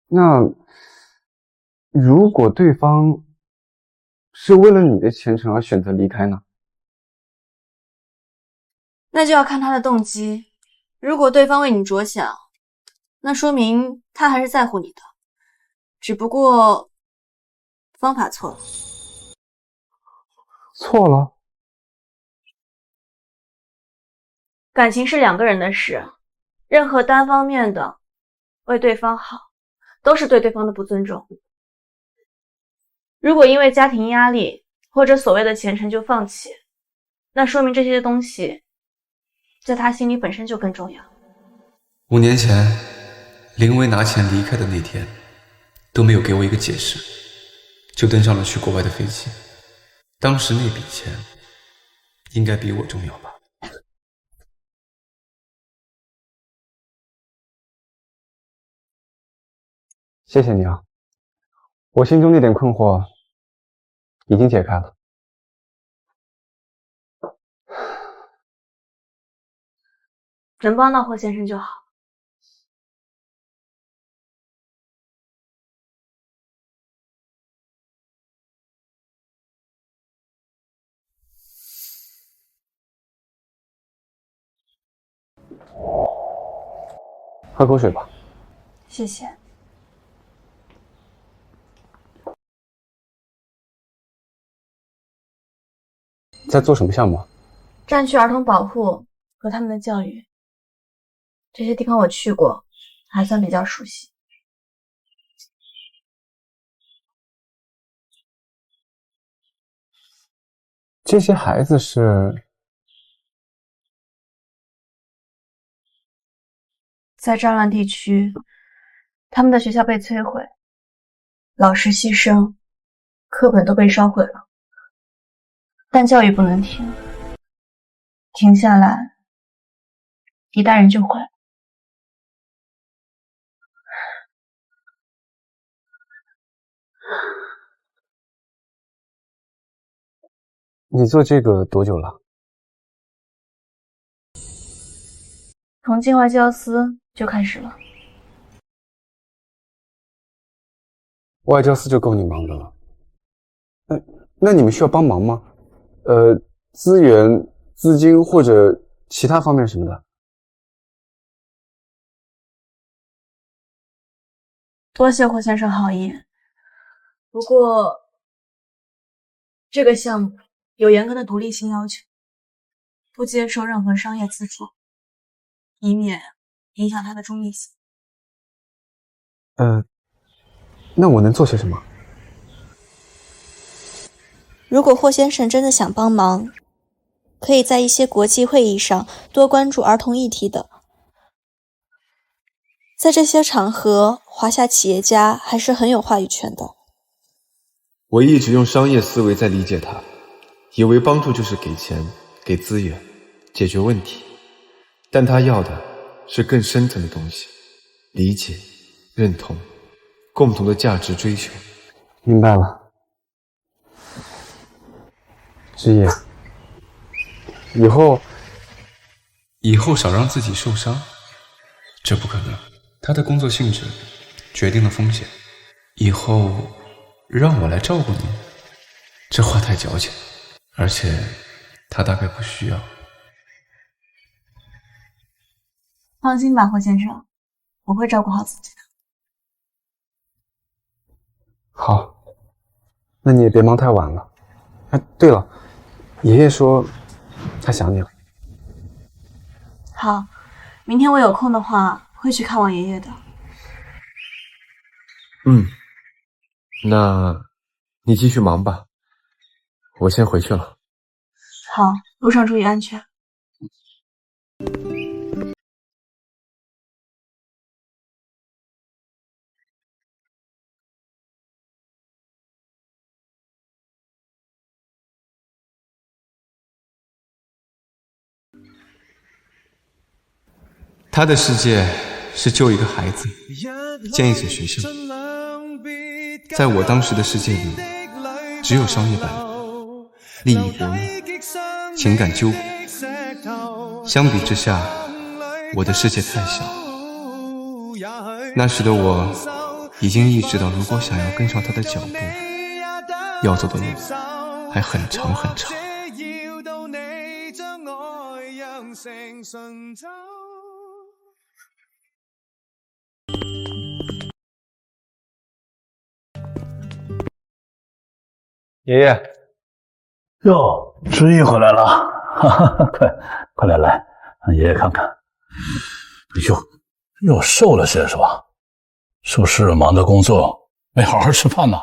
那如果对方是为了你的前程而选择离开呢？那就要看他的动机。如果对方为你着想，那说明他还是在乎你的，只不过方法错了。错了？感情是2个人的事，任何单方面的为对方好，都是对对方的不尊重。如果因为家庭压力或者所谓的前程就放弃，那说明这些东西在他心里本身就更重要。5年前林薇拿钱离开的那天，都没有给我一个解释，就登上了去国外的飞机。当时那笔钱应该比我重要吧。谢谢你啊，我心中那点困惑已经解开了。能帮到霍先生就好。喝口水吧。谢谢。在做什么项目？战区儿童保护和他们的教育，这些地方我去过，还算比较熟悉。这些孩子是在战乱地区，他们的学校被摧毁，老师牺牲，课本都被烧毁了，但教育不能停，停下来，一代人就毁了。你做这个多久了？从境外教司就开始了。外交司就够你忙的了。那你们需要帮忙吗？资源、资金或者其他方面什么的？多谢霍先生好意，不过这个项目有严格的独立性要求，不接受任何商业资助，以免影响它的中立性。那我能做些什么？如果霍先生真的想帮忙，可以在一些国际会议上多关注儿童议题的。在这些场合，华夏企业家还是很有话语权的。我一直用商业思维在理解它，以为帮助就是给钱、给资源、解决问题，但他要的是更深层的东西，理解、认同、共同的价值追求。明白了。之夜，以后少让自己受伤，这不可能。他的工作性质决定了风险。以后让我来照顾你，这话太矫情，而且他大概不需要。放心吧，霍先生，我会照顾好自己的。好，那你也别忙太晚了。对了，爷爷说他想你了。好，明天我有空的话会去看望爷爷的。那你继续忙吧，我先回去了。好，路上注意安全。他的世界是救一个孩子，建一所学校。在我当时的世界里，只有商业版图、利益博弈、情感纠葛。相比之下，我的世界太小。那时的我已经意识到，如果想要跟上他的脚步，要走的路还很长很长。爷爷，哟，知意回来了，哈哈，快来，让爷爷看看。哎呦，又瘦了些是吧？是不是忙着工作，没好好吃饭呢？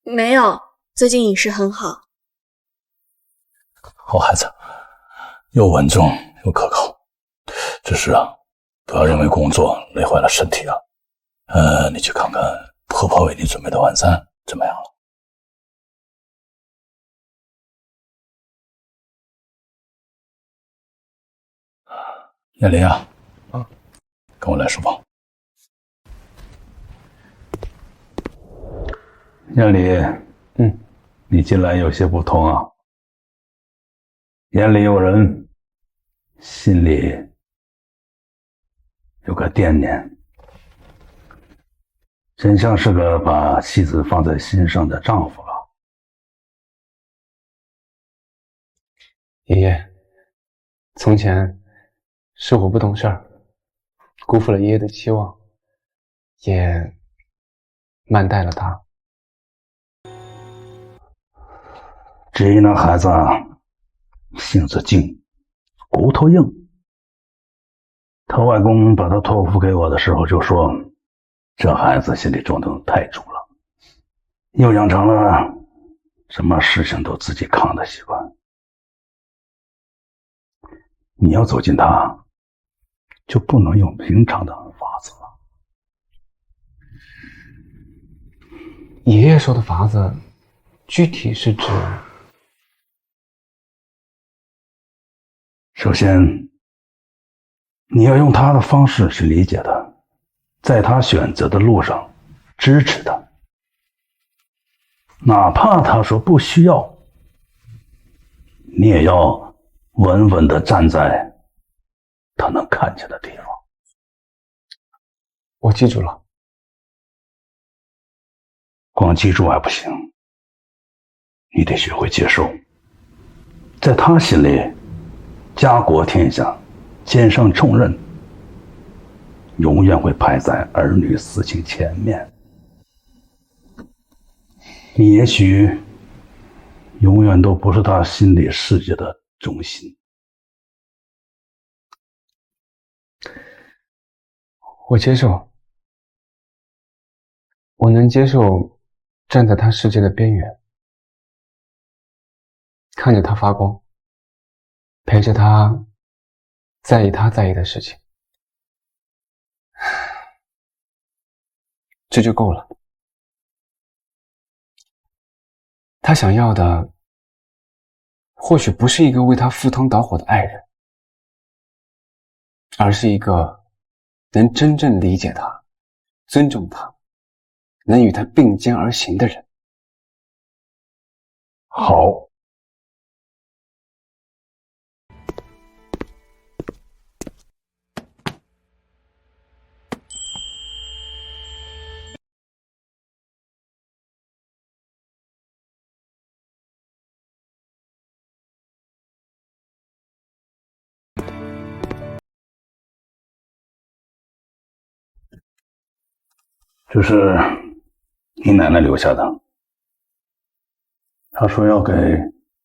没有，最近饮食很好。好孩子，又稳重又可靠。只是啊，不要因为工作累坏了身体啊。你去看看婆婆为你准备的晚餐怎么样了？燕林啊，跟我来书房。燕林，你近来有些不同啊，眼里有人，心里有个惦念，真像是个把妻子放在心上的丈夫了。爷爷，从前是我不懂事儿，辜负了爷爷的期望，也慢待了他。至于那孩子啊，性子静，骨头硬。他外公把他托付给我的时候就说，这孩子心里重的太重了，又养成了什么事情都自己扛的习惯。你要走近他，就不能用平常的法子了。爷爷说的法子，具体是指？首先，你要用他的方式去理解他，在他选择的路上支持他，哪怕他说不需要，你也要稳稳地站在他能看见的地方。我记住了。光记住还不行，你得学会接受。在他心里，家国天下，肩上重任，永远会排在儿女私情前面。你也许永远都不是他心理世界的中心。我接受，我能接受站在他世界的边缘，看着他发光，陪着他在意他在意的事情，这就够了。他想要的或许不是一个为他赴汤蹈火的爱人，而是一个能真正理解他、尊重他、能与他并肩而行的人。好。这是你奶奶留下的，她说要给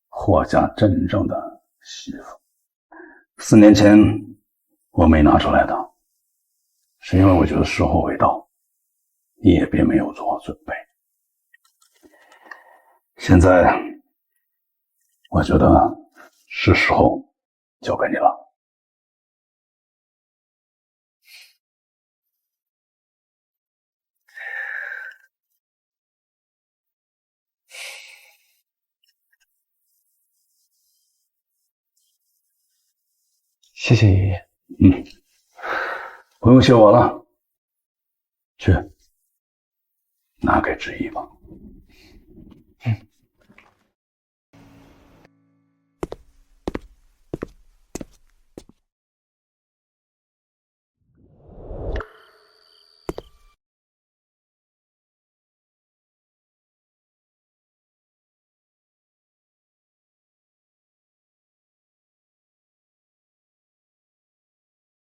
霍家真正的媳妇。4年前我没拿出来的，是因为我觉得时候未到，你也并没有做好准备。现在我觉得是时候交给你了。谢谢爷爷。不用谢我了，去拿给知意吧。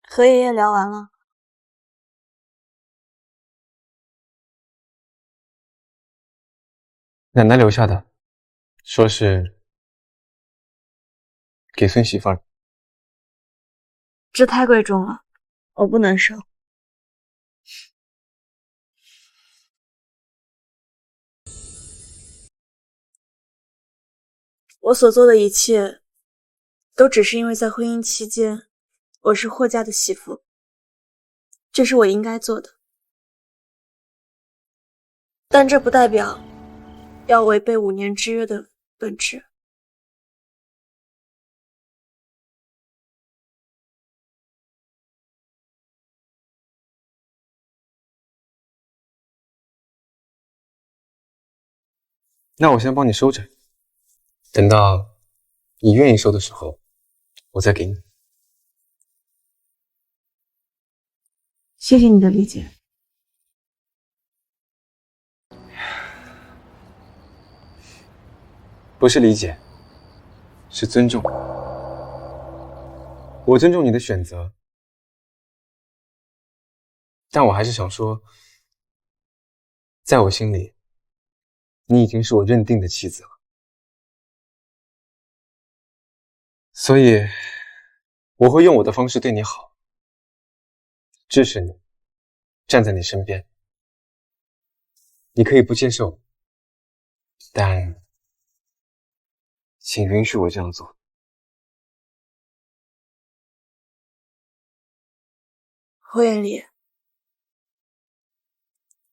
和爷爷聊完了，奶奶留下的，说是给孙媳妇儿。这太贵重了，我不能收。我所做的一切，都只是因为在婚姻期间，我是霍家的媳妇，这是我应该做的。但这不代表要违背5年之约的本质。那我先帮你收着，等到你愿意收的时候，我再给你。谢谢你的理解。不是理解，是尊重。我尊重你的选择，但我还是想说，在我心里，你已经是我认定的妻子了。所以，我会用我的方式对你好，支持你，站在你身边。你可以不接受，但请允许我这样做。霍艳丽，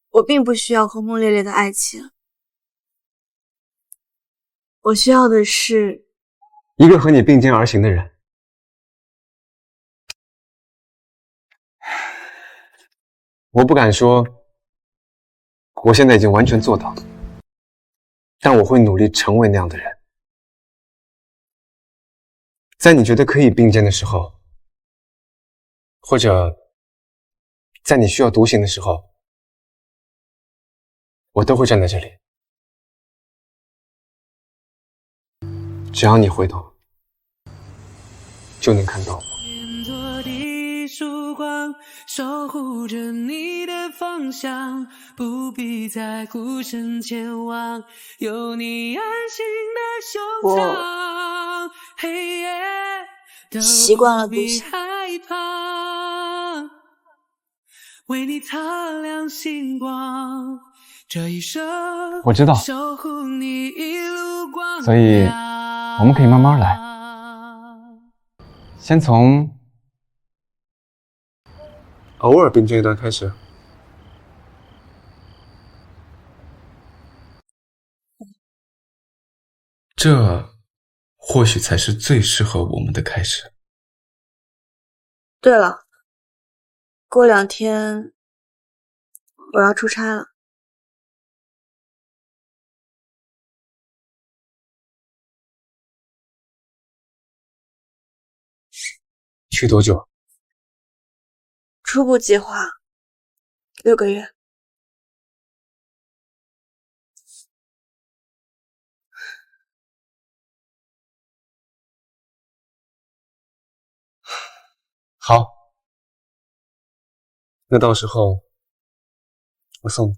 我并不需要轰轰烈烈的爱情，我需要的是一个和你并肩而行的人。我不敢说我现在已经完全做到，但我会努力成为那样的人。在你觉得可以并肩的时候，或者在你需要独行的时候，我都会站在这里。只要你回头，就能看到我。曙光守护着你的方向，不必在孤身前往，有你安心的胸膛，黑夜都不必害怕，为你擦亮星光，这一生我知道，守护你一路光亮。所以我们可以慢慢来，先从偶尔并肩一段开始。这或许才是最适合我们的开始。对了，过2天我要出差了。去多久？初步计划6个月。好，那到时候我送你。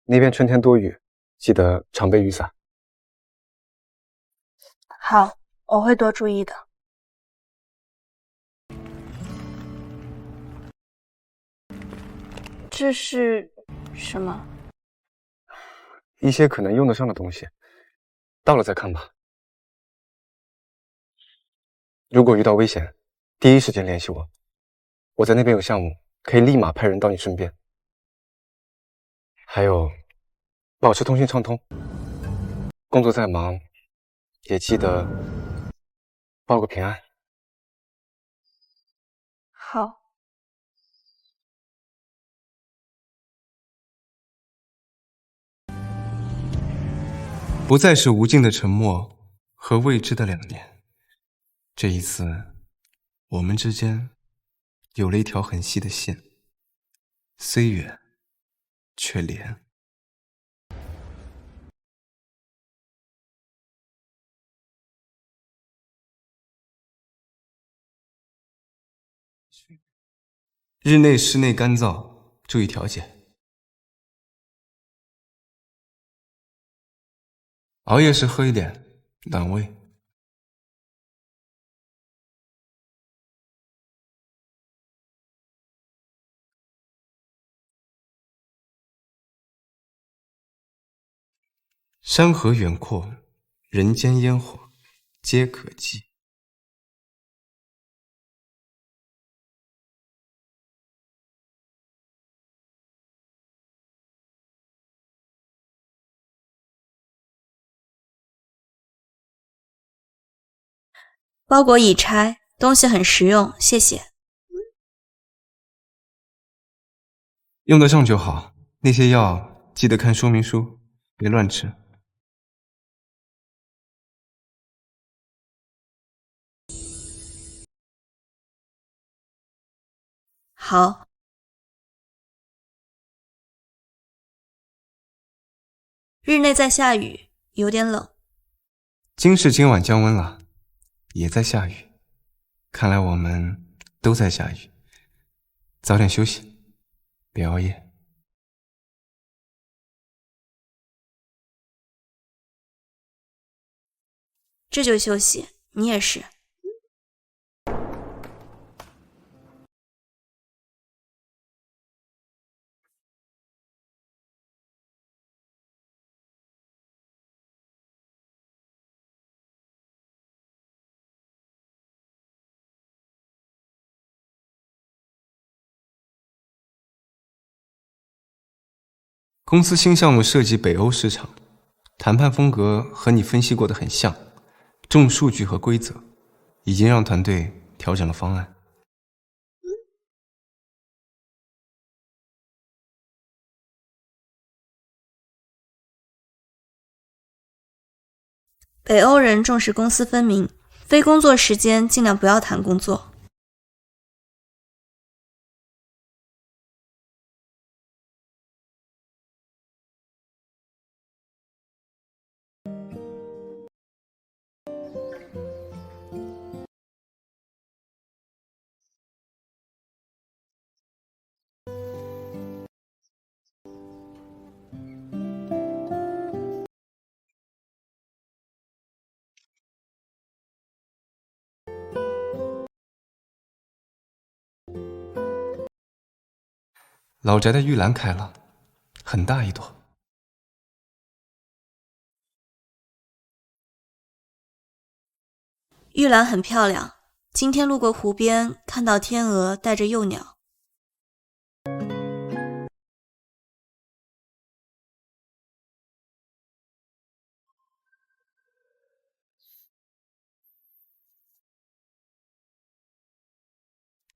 那边春天多雨，记得常备雨伞。好，我会多注意的。这是什么？一些可能用得上的东西，到了再看吧。如果遇到危险，第一时间联系我，我在那边有项目，可以立马派人到你身边。还有，保持通讯畅通，工作再忙，也记得报个平安。好。不再是无尽的沉默和未知的2年，这一次，我们之间有了一条很细的线，虽远却连。日内室内干燥，注意调节。熬夜时喝一点，暖胃。山河远阔，人间烟火皆可寄。包裹已拆，东西很实用，谢谢。用得上就好，那些药记得看说明书，别乱吃。好。日内在下雨，有点冷。京市今晚降温了，也在下雨，看来我们都在下雨。早点休息，别熬夜。这就休息，你也是。公司新项目涉及北欧市场，谈判风格和你分析过的很像，重数据和规则，已经让团队调整了方案。北欧人重视公私分明，非工作时间尽量不要谈工作。老宅的玉兰开了，很大一朵。玉兰很漂亮，今天路过湖边，看到天鹅带着幼鸟。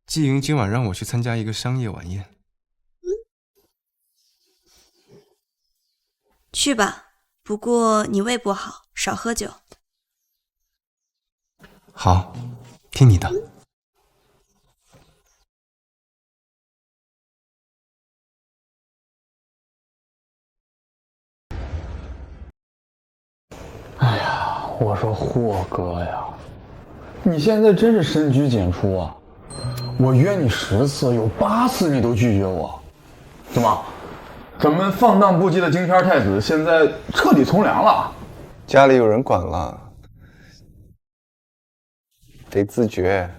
季云今晚让我去参加一个商业晚宴。去吧，不过你胃不好，少喝酒。好，听你的。哎呀，我说霍哥呀，你现在真是深居简出啊！我约你10次，有8次你都拒绝我，怎么？咱们放荡不羁的京片太子现在彻底从良了？家里有人管了，得自觉。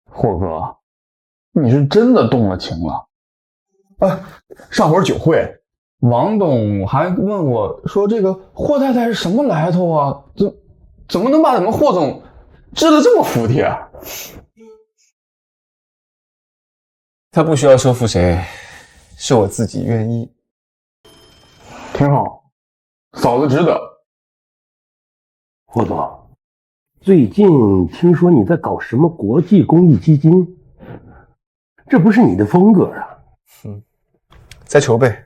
霍哥，你是真的动了情了。上回酒会，王董还问我说：“这个霍太太是什么来头啊？怎么能把咱们霍总治得这么服帖？”他不需要说服谁，是我自己愿意。挺好，嫂子值得。霍总，最近听说你在搞什么国际公益基金，这不是你的风格啊？在筹备，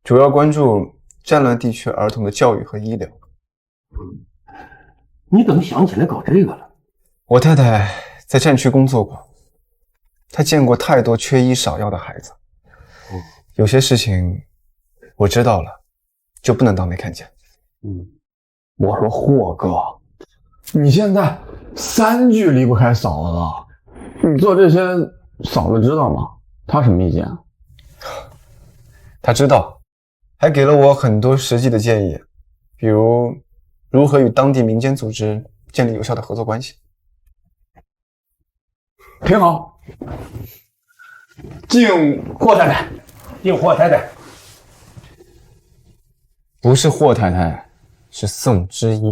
主要关注战乱地区儿童的教育和医疗。你怎么想起来搞这个了？我太太在战区工作过，她见过太多缺医少药的孩子。有些事情我知道了，就不能当没看见。我说霍哥，你现在3句离不开嫂子，你做这些，嫂子知道吗？她什么意见啊？他知道，还给了我很多实际的建议，比如如何与当地民间组织建立有效的合作关系。挺好。敬霍太太，敬霍太太。不是霍太太，是宋之一。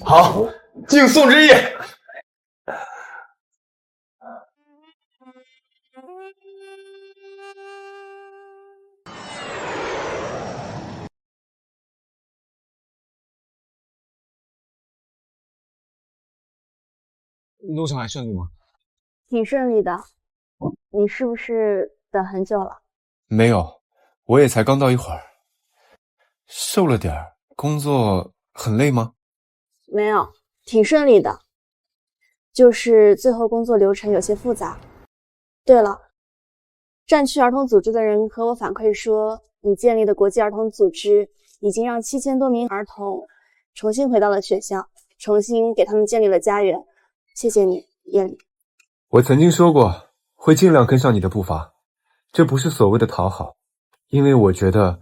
好，敬宋之一。路上还顺利吗？挺顺利的。你是不是等很久了？没有，我也才刚到一会儿。瘦了点儿，工作很累吗？没有，挺顺利的。就是最后工作流程有些复杂。对了，战区儿童组织的人和我反馈说，你建立的国际儿童组织已经让7000多名儿童重新回到了学校，重新给他们建立了家园。谢谢你，叶里。我曾经说过，会尽量跟上你的步伐，这不是所谓的讨好，因为我觉得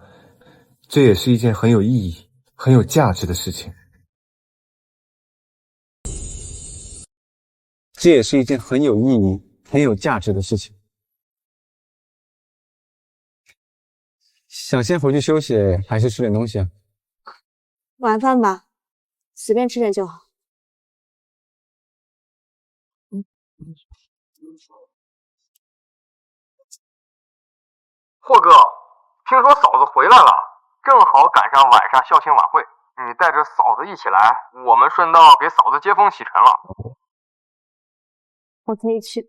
这也是一件很有意义、很有价值的事情。这也是一件很有意义、很有价值的事情。想先回去休息，还是吃点东西啊？晚饭吧，随便吃点就好。霍哥，听说嫂子回来了，正好赶上晚上校庆晚会，你带着嫂子一起来，我们顺道给嫂子接风洗尘了。我可以去。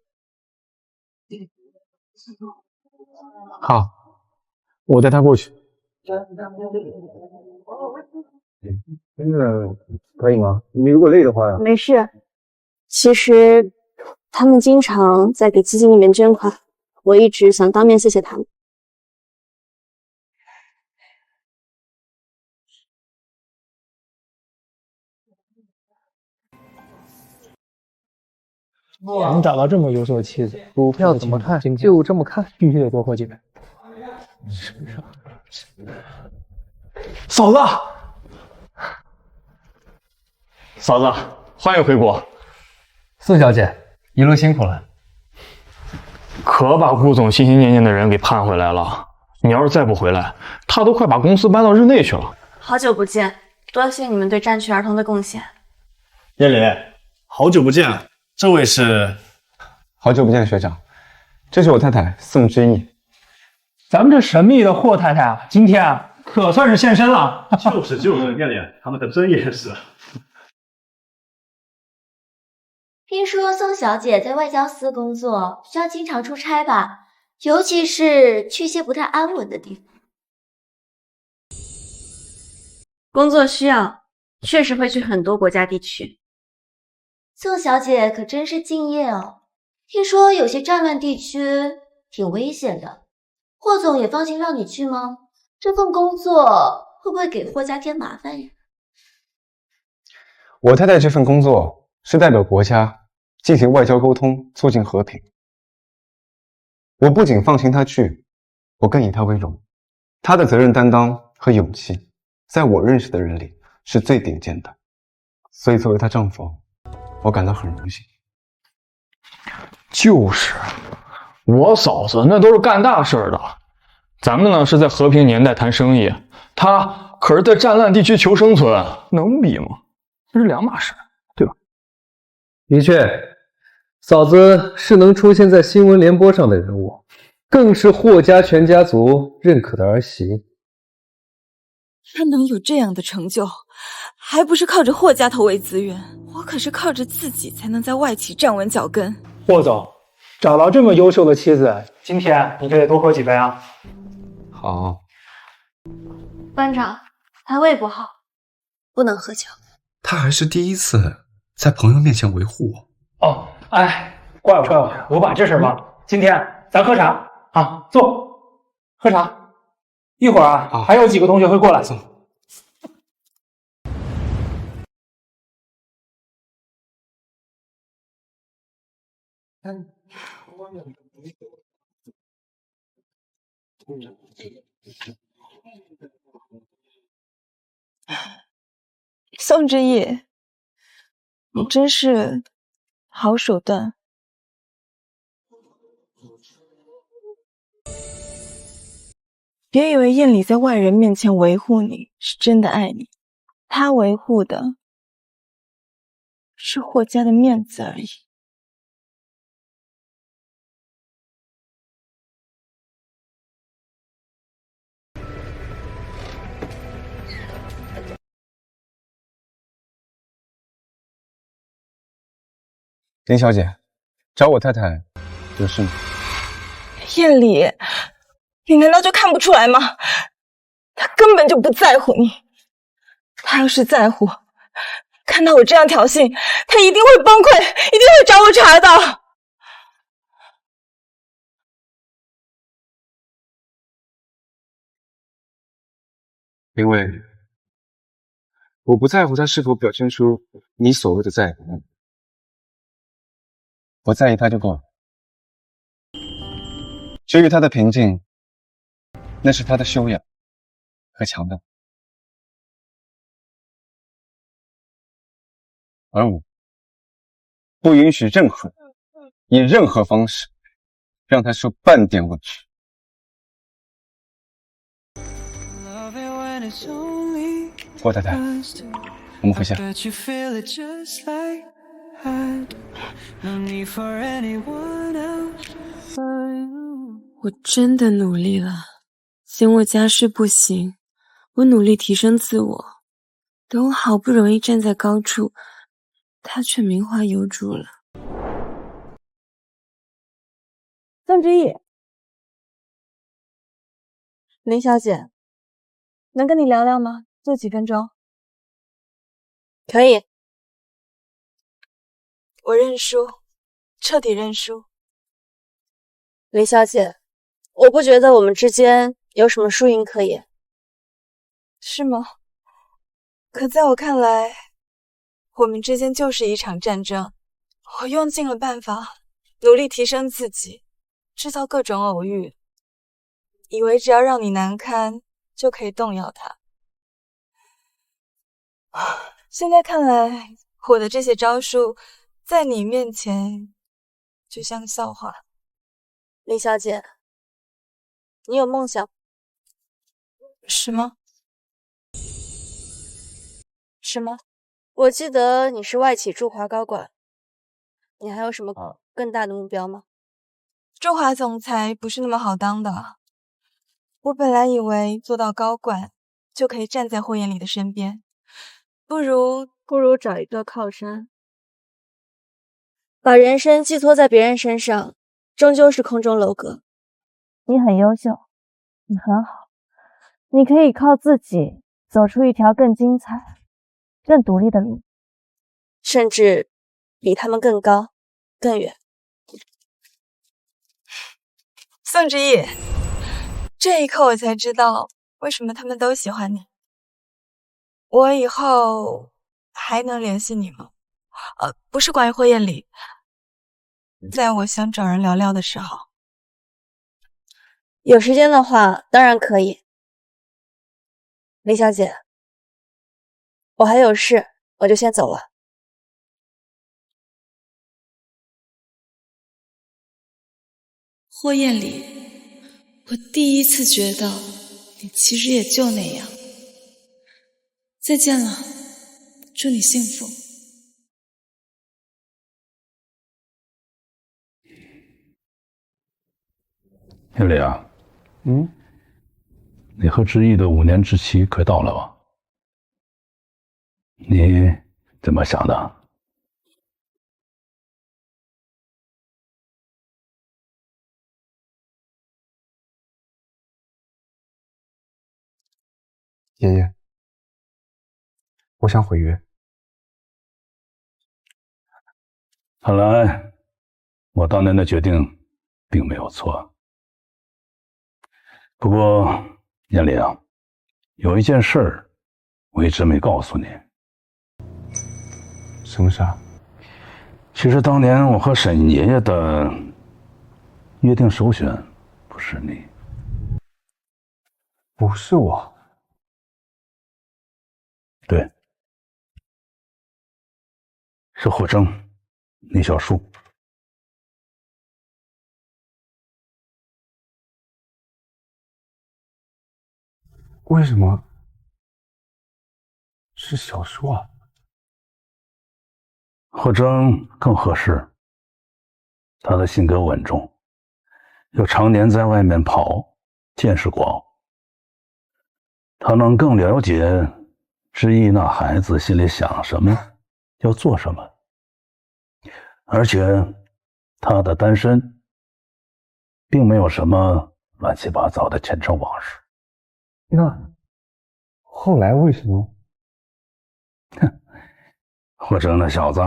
好，我带她过去。可以吗？你如果累的话呀。没事。其实他们经常在给基金里面捐款，我一直想当面谢谢他们。能找到这么优秀的妻子，股票怎么看就这么看，必须得多活几倍。是啊，嫂子，嫂子，欢迎回国。宋小姐，一路辛苦了。可把顾总心心念念的人给盼回来了。你要是再不回来，他都快把公司搬到日内去了。好久不见，多谢你们对战区儿童的贡献。叶里，好久不见。这位是？好久不见，学长，这是我太太宋之意。咱们这神秘的霍太太啊，今天啊可算是现身了。就是，叶里，他们可真也是。听说宋小姐在外交司工作，需要经常出差吧？尤其是去些不太安稳的地方。工作需要，确实会去很多国家地区。宋小姐可真是敬业哦。听说有些战乱地区挺危险的，霍总也放心让你去吗？这份工作会不会给霍家添麻烦呀？我太太这份工作是代表国家进行外交沟通，促进和平。我不仅放心她去，我更以她为荣。她的责任担当和勇气，在我认识的人里是最顶尖的，所以作为她丈夫，我感到很荣幸。就是，我嫂子那都是干大事的，咱们呢是在和平年代谈生意，她可是在战乱地区求生存，能比吗？这是两码事，对吧？的确，嫂子是能出现在新闻联播上的人物，更是霍家全家族认可的儿媳。她能有这样的成就，还不是靠着霍家投喂资源？我可是靠着自己才能在外企站稳脚跟。霍总，找到这么优秀的妻子，今天你可得多喝几杯啊！好。班长，他胃不好，不能喝酒。他还是第一次在朋友面前维护我。哦，哎，怪我，我把这事忘了。今天咱喝茶啊，坐，喝茶。一会儿啊，还有几个同学会过来。宋之义，你真是好手段。别以为燕里在外人面前维护你是真的爱你，他维护的是霍家的面子而已。林小姐，找我太太有事吗？燕里，你难道就看不出来吗？他根本就不在乎你。他要是在乎，看到我这样挑衅，他一定会崩溃，一定会找我茬的。林薇，我不在乎他是否表现出你所谓的在乎，我在意他就够了。至于他的平静，那是他的修养和强大，而我不允许任何人以任何方式让他受半点委屈。霍太太，我们回家。我真的努力了，嫌我家世不行，我努力提升自我，等我好不容易站在高处，他却名花有主了。宋之义，林小姐，能跟你聊聊吗？就几分钟。可以。我认输，彻底认输。林小姐，我不觉得我们之间有什么输赢可言。是吗？可在我看来，我们之间就是一场战争。我用尽了办法，努力提升自己，制造各种偶遇，以为只要让你难堪，就可以动摇它。现在看来，我的这些招数在你面前就像笑话。林小姐，你有梦想？什么？什么？我记得你是外企驻华高管，你还有什么更大的目标吗？驻华总裁不是那么好当的。我本来以为做到高管就可以站在霍艳丽的身边，不如找一个靠山。把人生寄托在别人身上，终究是空中楼阁。你很优秀，你很好，你可以靠自己走出一条更精彩、更独立的路，甚至比他们更高、更远。宋之义，这一刻我才知道为什么他们都喜欢你。我以后还能联系你吗？不是关于霍艳丽，在我想找人聊聊的时候。有时间的话，当然可以。林小姐，我还有事，我就先走了。霍艳丽，我第一次觉得你其实也就那样。再见了，祝你幸福。艳丽啊，你和之毅的5年之期快到了吧？你怎么想的？爷爷，我想毁约。看来我当年的决定并没有错。不过艳丽啊，有一件事儿我一直没告诉你。什么事啊？其实当年我和沈爷爷的约定首选不是你，不是我。对，是霍征、李小树。为什么是小树啊？霍征更合适，他的性格稳重，又常年在外面跑，见识广，他能更了解知意那孩子心里想什么，要做什么。而且他的单身，并没有什么乱七八糟的前尘往事。那后来为什么？霍征那小子，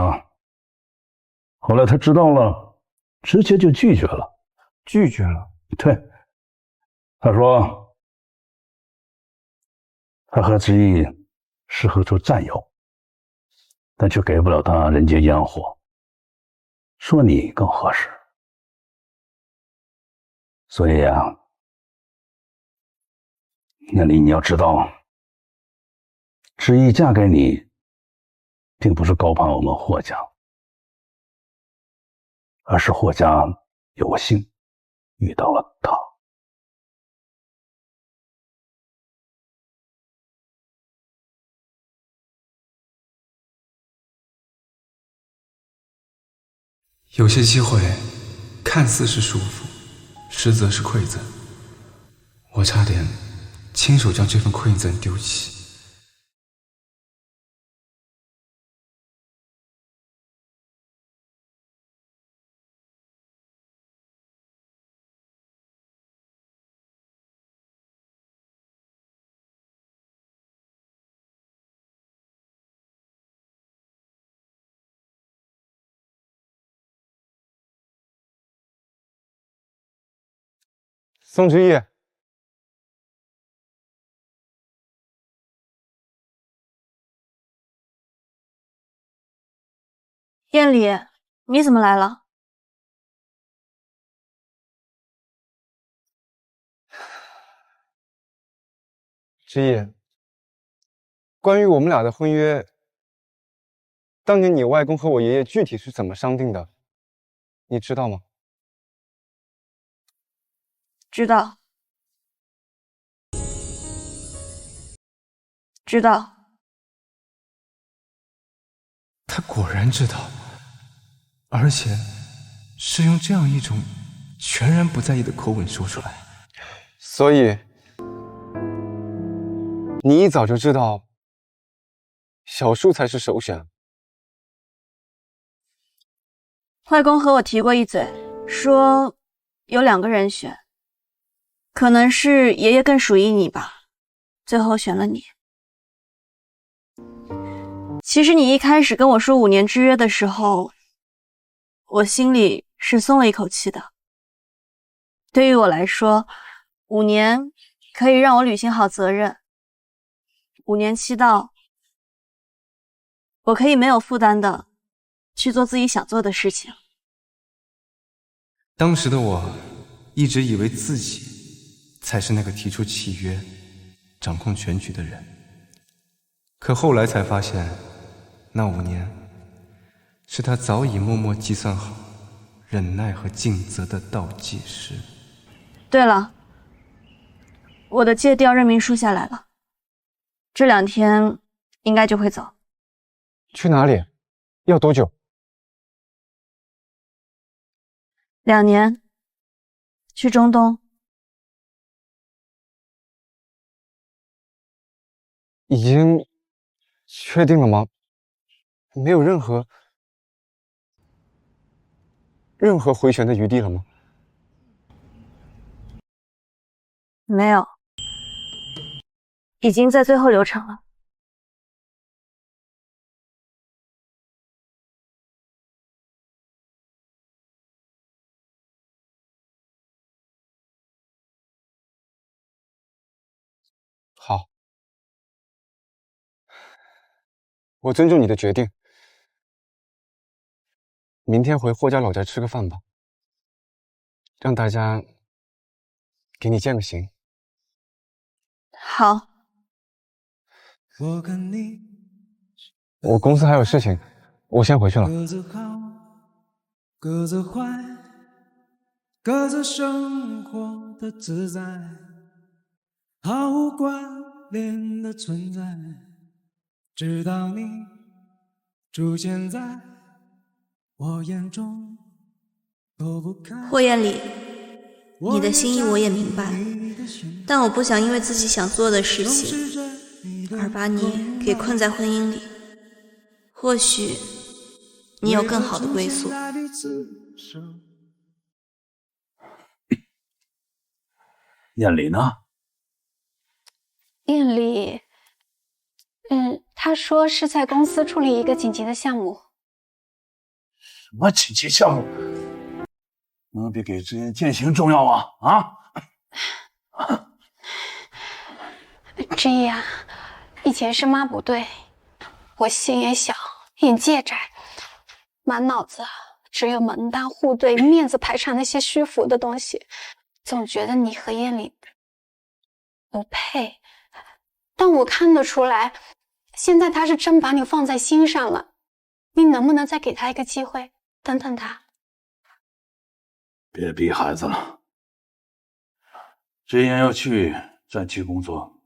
后来他知道了，直接就拒绝了。拒绝了？对，他说他和知意适合做战友，但却给不了他人间烟火，说你更合适。所以啊，念离，你要知道，知意嫁给你，并不是高攀我们霍家，而是霍家有幸遇到了他。有些机会看似是束缚，实则是馈赠。我差点亲手将这份馈赠丢弃。宋之义，燕里，你怎么来了？之义，关于我们俩的婚约，当年你外公和我爷爷具体是怎么商定的，你知道吗？知道，知道。他果然知道，而且是用这样一种全然不在意的口吻说出来。所以，你一早就知道小树才是首选。外公和我提过一嘴，说有2个人选，可能是爷爷更属于你吧，最后选了你。其实你一开始跟我说5年之约的时候，我心里是松了一口气的。对于我来说，5年可以让我履行好责任，5年期到，我可以没有负担的去做自己想做的事情。当时的我一直以为自己才是那个提出契约、掌控全局的人，可后来才发现，那5年是他早已默默计算好忍耐和尽责的倒计时。对了，我的借调任命书下来了，这2天应该就会走。去哪里？要多久2年，去中东。已经确定了吗？没有任何回旋的余地了吗？没有，已经在最后流程了。好，我尊重你的决定。明天回霍家老宅吃个饭吧，让大家给你见个行。好。我公司还有事情，我先回去了。各自好，各自坏，各自生活的自在，毫无关联的存在，直到你出现在我眼中，躲不开。霍艳丽，你的心意我也明白，但我不想因为自己想做的事情而把你给困在婚姻里。或许你有更好的归宿。艳丽呢？艳丽，他说是在公司处理一个紧急的项目。什么紧急项目？能比给之言践行重要吗？之一啊，以前是妈不对，我心也小，眼界也窄，满脑子只有门当户对、面子排场那些虚浮的东西，总觉得你和艳丽不配。但我看得出来，现在他是真把你放在心上了，你能不能再给他一个机会，等等他？别逼孩子了。之言要去战区工作，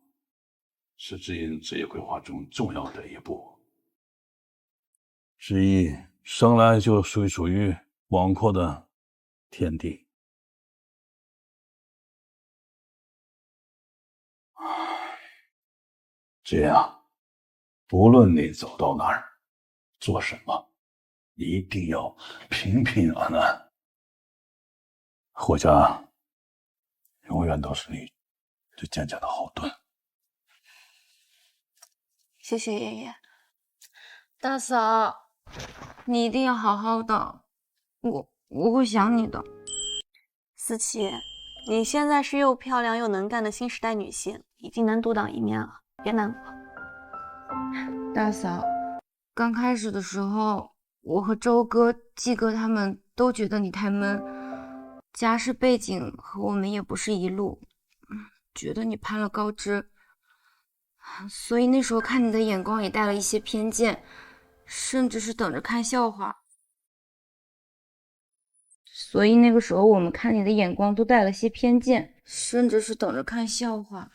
是之言职业规划中重要的一步。之一生来就属于广阔的天地。之言啊，无论你走到哪儿，做什么，一定要平平安安。霍家永远都是你最坚强的后盾。谢谢爷爷。大嫂，你一定要好好的，我会想你的。思琪，你现在是又漂亮又能干的新时代女性，已经能独当一面了，别难过。大嫂，刚开始的时候，我和周哥、季哥他们都觉得你太闷，家世背景和我们也不是一路，觉得你攀了高枝，所以那时候看你的眼光也带了一些偏见，甚至是等着看笑话。所以那个时候我们看你的眼光都带了些偏见，甚至是等着看笑话。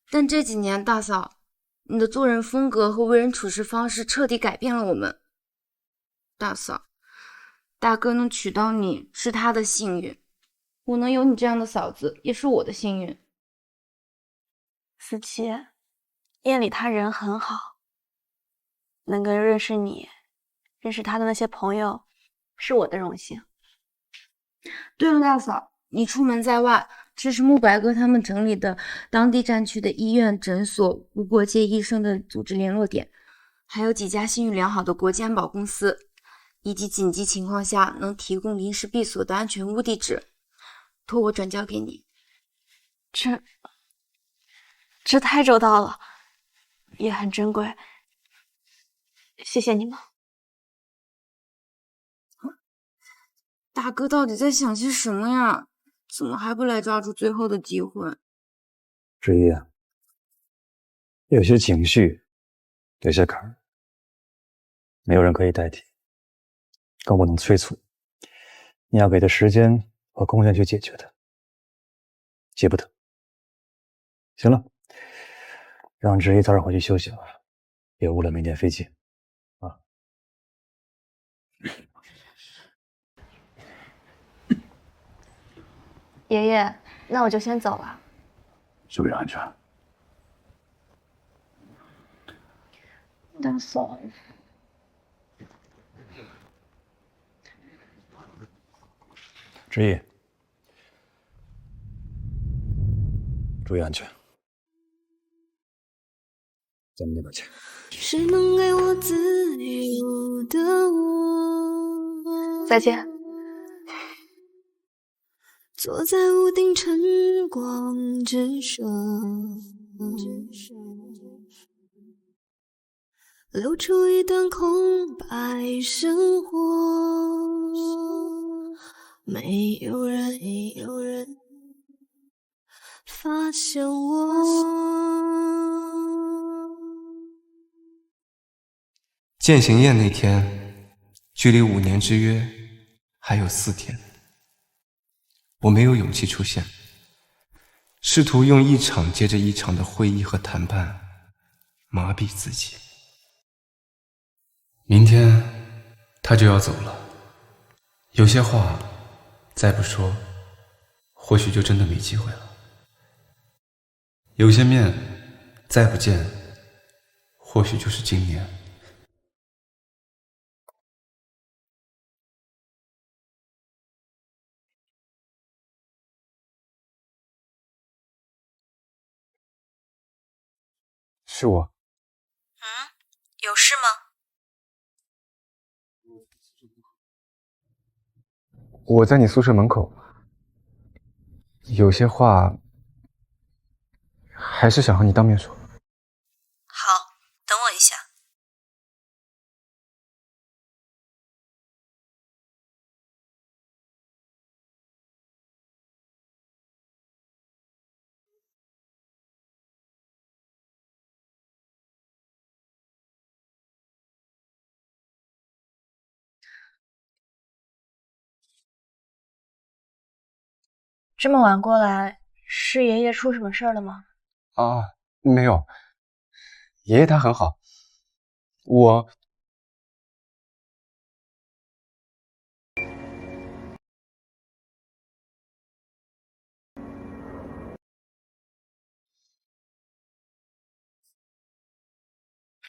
但这几年，大嫂，你的做人风格和为人处事方式彻底改变了我们。大嫂，大哥能娶到你是他的幸运，我能有你这样的嫂子也是我的幸运。思琪，夜里他人很好，能够认识你，认识他的那些朋友，是我的荣幸。对了，大嫂，你出门在外，这是慕白哥他们整理的当地战区的医院、诊所、无国界医生的组织联络点，还有几家信誉良好的国际安保公司，以及紧急情况下能提供临时闭锁的安全屋地址，托我转交给你。这太周到了，也很珍贵，谢谢你们。大哥到底在想些什么呀？怎么还不来抓住最后的机会？之一啊，有些情绪，有些坎儿，没有人可以代替，更不能催促。你要给他时间和空间去解决它，急不得。行了，让之一早点回去休息了，别误了明天飞机啊。爷爷，那我就先走了。注意安全。大嫂，之一，注意安全。咱们那边见。谁能给我自由的我？再见。坐在屋顶晨光之上，留出一段空白生活，没有人发现我。践行宴那天，距离5年之约还有4天，我没有勇气出现，试图用一场接着一场的会议和谈判麻痹自己。明天他就要走了，有些话再不说，或许就真的没机会了；有些面再不见，或许就是今年。是我。有事吗？我在你宿舍门口，有些话还是想和你当面说。好，等我一下。这么晚过来，是爷爷出什么事儿了吗？啊，没有，爷爷他很好。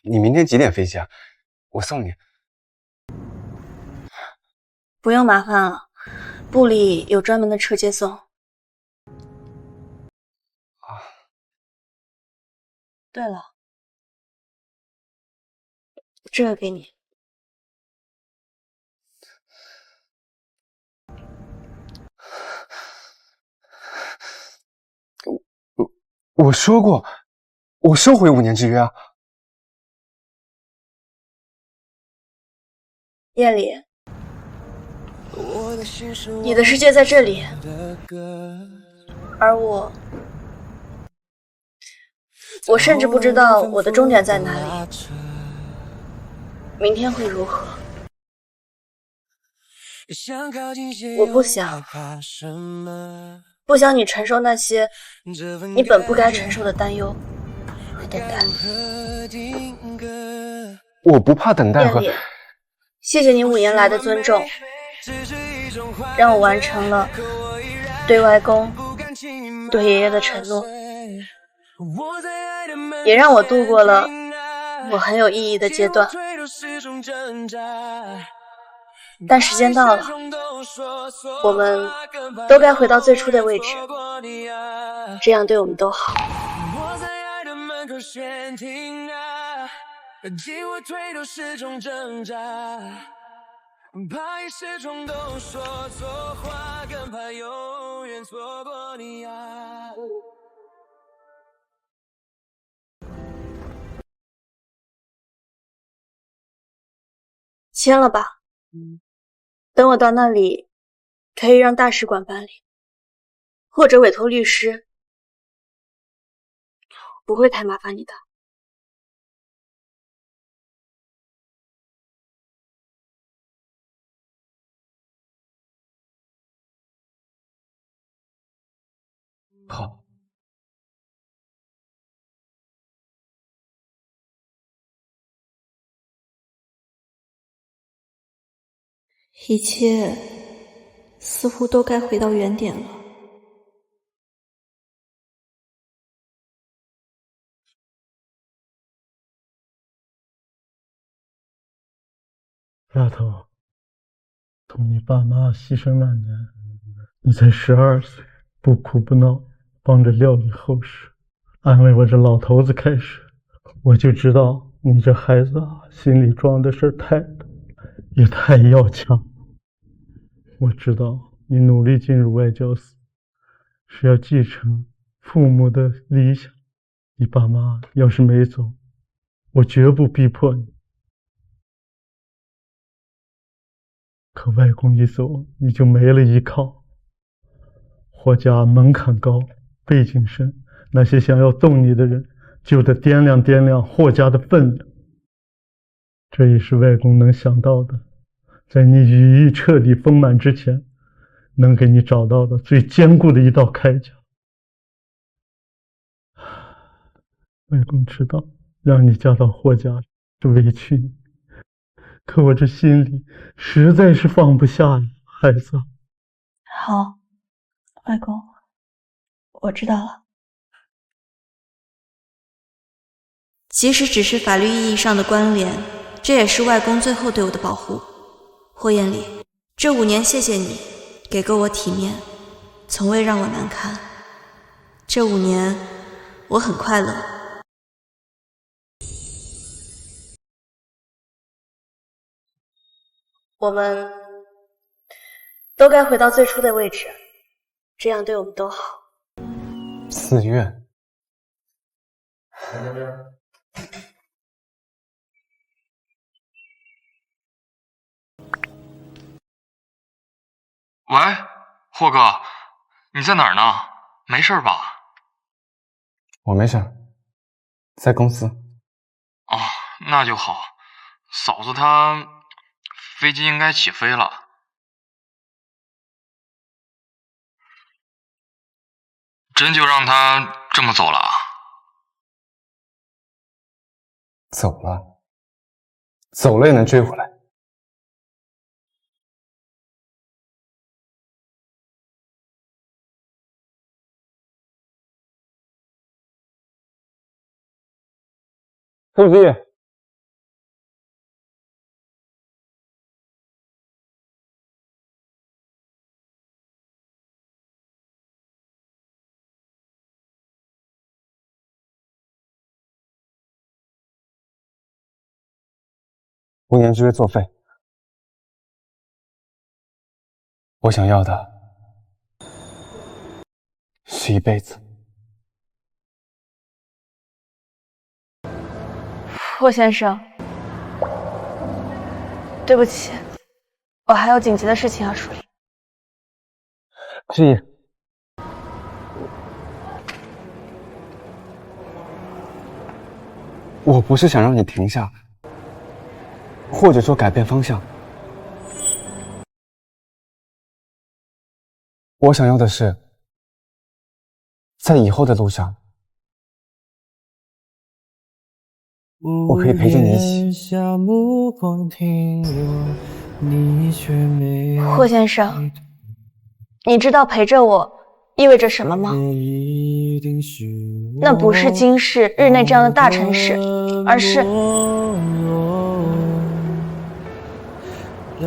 你明天几点飞机啊？我送你。不用麻烦了，部里有专门的车接送。对了，这个给你。我说过，我收回5年之约啊。夜里，你的世界在这里，而我甚至不知道我的终点在哪里，明天会如何？我不想你承受那些你本不该承受的担忧和等待。我不怕等待和。谢谢你5年来的尊重，让我完成了对外公、对爷爷的承诺，也让我度过了我很有意义的阶段。但时间到了，我们都该回到最初的位置，这样对我们都好。进我腿都是种挣扎，怕一时冲动说错话，更怕永远错过你啊。签了吧，等我到那里，可以让大使馆办理，或者委托律师，不会太麻烦你的。好。一切似乎都该回到原点了。丫头，同你爸妈牺牲那年，你才12岁，不哭不闹，帮着料理后事，安慰我这老头子开始，我就知道你这孩子啊，心里装的事太多，也太要强。我知道你努力进入外交司，是要继承父母的理想。你爸妈要是没走，我绝不逼迫你。可外公一走，你就没了依靠。霍家门槛高，背景深，那些想要动你的人，就得掂量掂量霍家的分量。这也是外公能想到的，在你羽翼彻底丰满之前，能给你找到的最坚固的一道铠甲。外公知道让你嫁到霍家是委屈你，可我这心里实在是放不下呀，孩子。好，外公，我知道了。即使只是法律意义上的关联，这也是外公最后对我的保护。霍艳丽，这5年谢谢你给过我体面，从未让我难堪。这5年我很快乐。我们都该回到最初的位置，这样对我们都好。寺院。喂，霍哥，你在哪儿呢？没事吧？我没事，在公司。哦，那就好。嫂子她飞机应该起飞了。真就让她这么走了？走了，走了也能追回来。书记，5年之约作废。我想要的是一辈子。霍先生，对不起，我还有紧急的事情要处理。志毅，我不是想让你停下，或者说改变方向。我想要的是，在以后的路上，我可以陪着你一起。霍先生，你知道陪着我意味着什么吗？那不是京市、日内这样的大城市，而是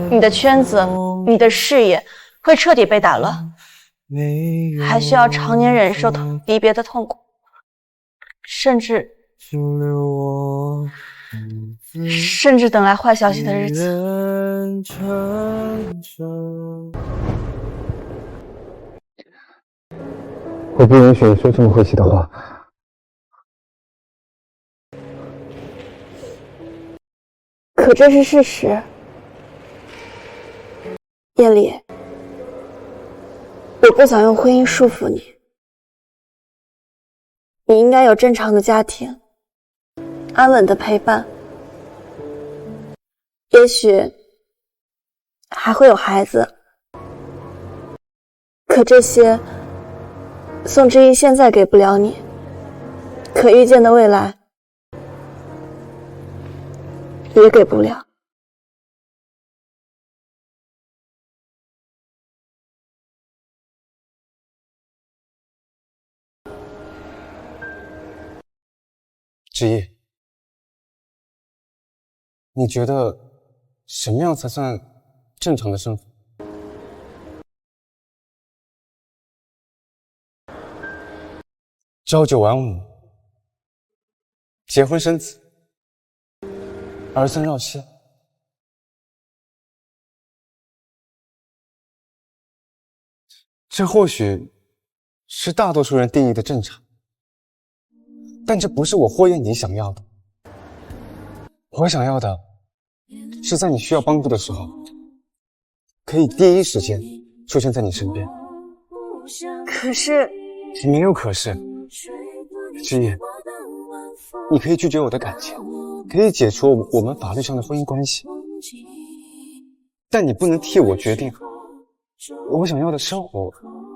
你的圈子、你的事业会彻底被打乱，还需要常年忍受离别的痛苦，甚至等来坏消息的日子。我不允许你说这么晦气的话。可这是事实。叶丽，我不想用婚姻束缚你，你应该有正常的家庭，安稳的陪伴，也许还会有孩子。可这些宋之意现在给不了你，可预见的未来也给不了。志毅，你觉得什么样才算正常的生活？朝九晚五，结婚生子，儿孙绕膝，这或许是大多数人定义的正常，但这不是我霍艳妮想要的。我想要的是在你需要帮助的时候，可以第一时间出现在你身边。可是，没有可是，知意，你可以拒绝我的感情，可以解除我们法律上的婚姻关系，但你不能替我决定我想要的生活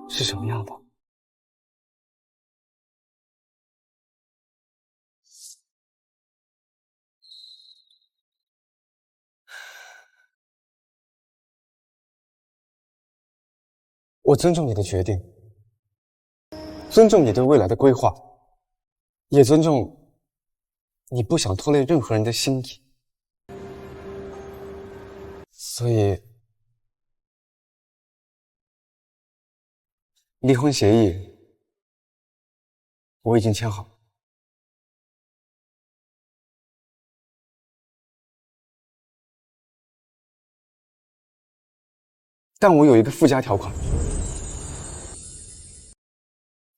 是什么样的。我尊重你的决定，尊重你对未来的规划，也尊重你不想拖累任何人的心意。所以，离婚协议我已经签好。但我有一个附加条款。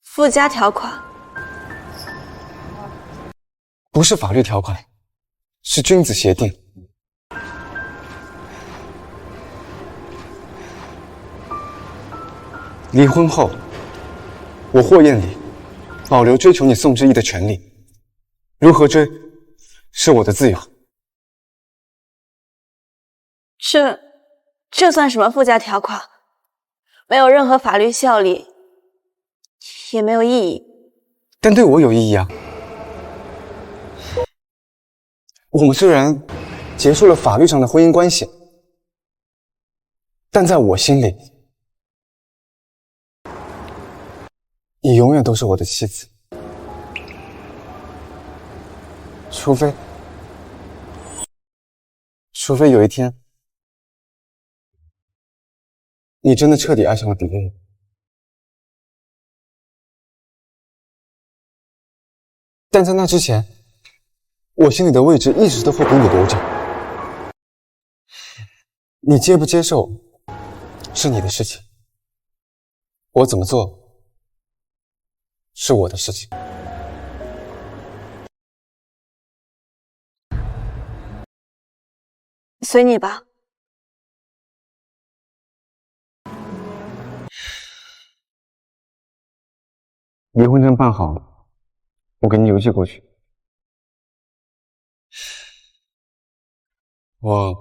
附加条款不是法律条款，是君子协定。离婚后，我霍艳丽保留追求你宋之意的权利，如何追是我的自由。这算什么附加条款？没有任何法律效力，也没有意义。但对我有意义啊！我们虽然结束了法律上的婚姻关系，但在我心里，你永远都是我的妻子。除非有一天，你真的彻底爱上了别人。但在那之前，我心里的位置一直都会被你留着。你接不接受是你的事情，我怎么做是我的事情。随你吧。离婚证办好了，我给你邮寄过去。我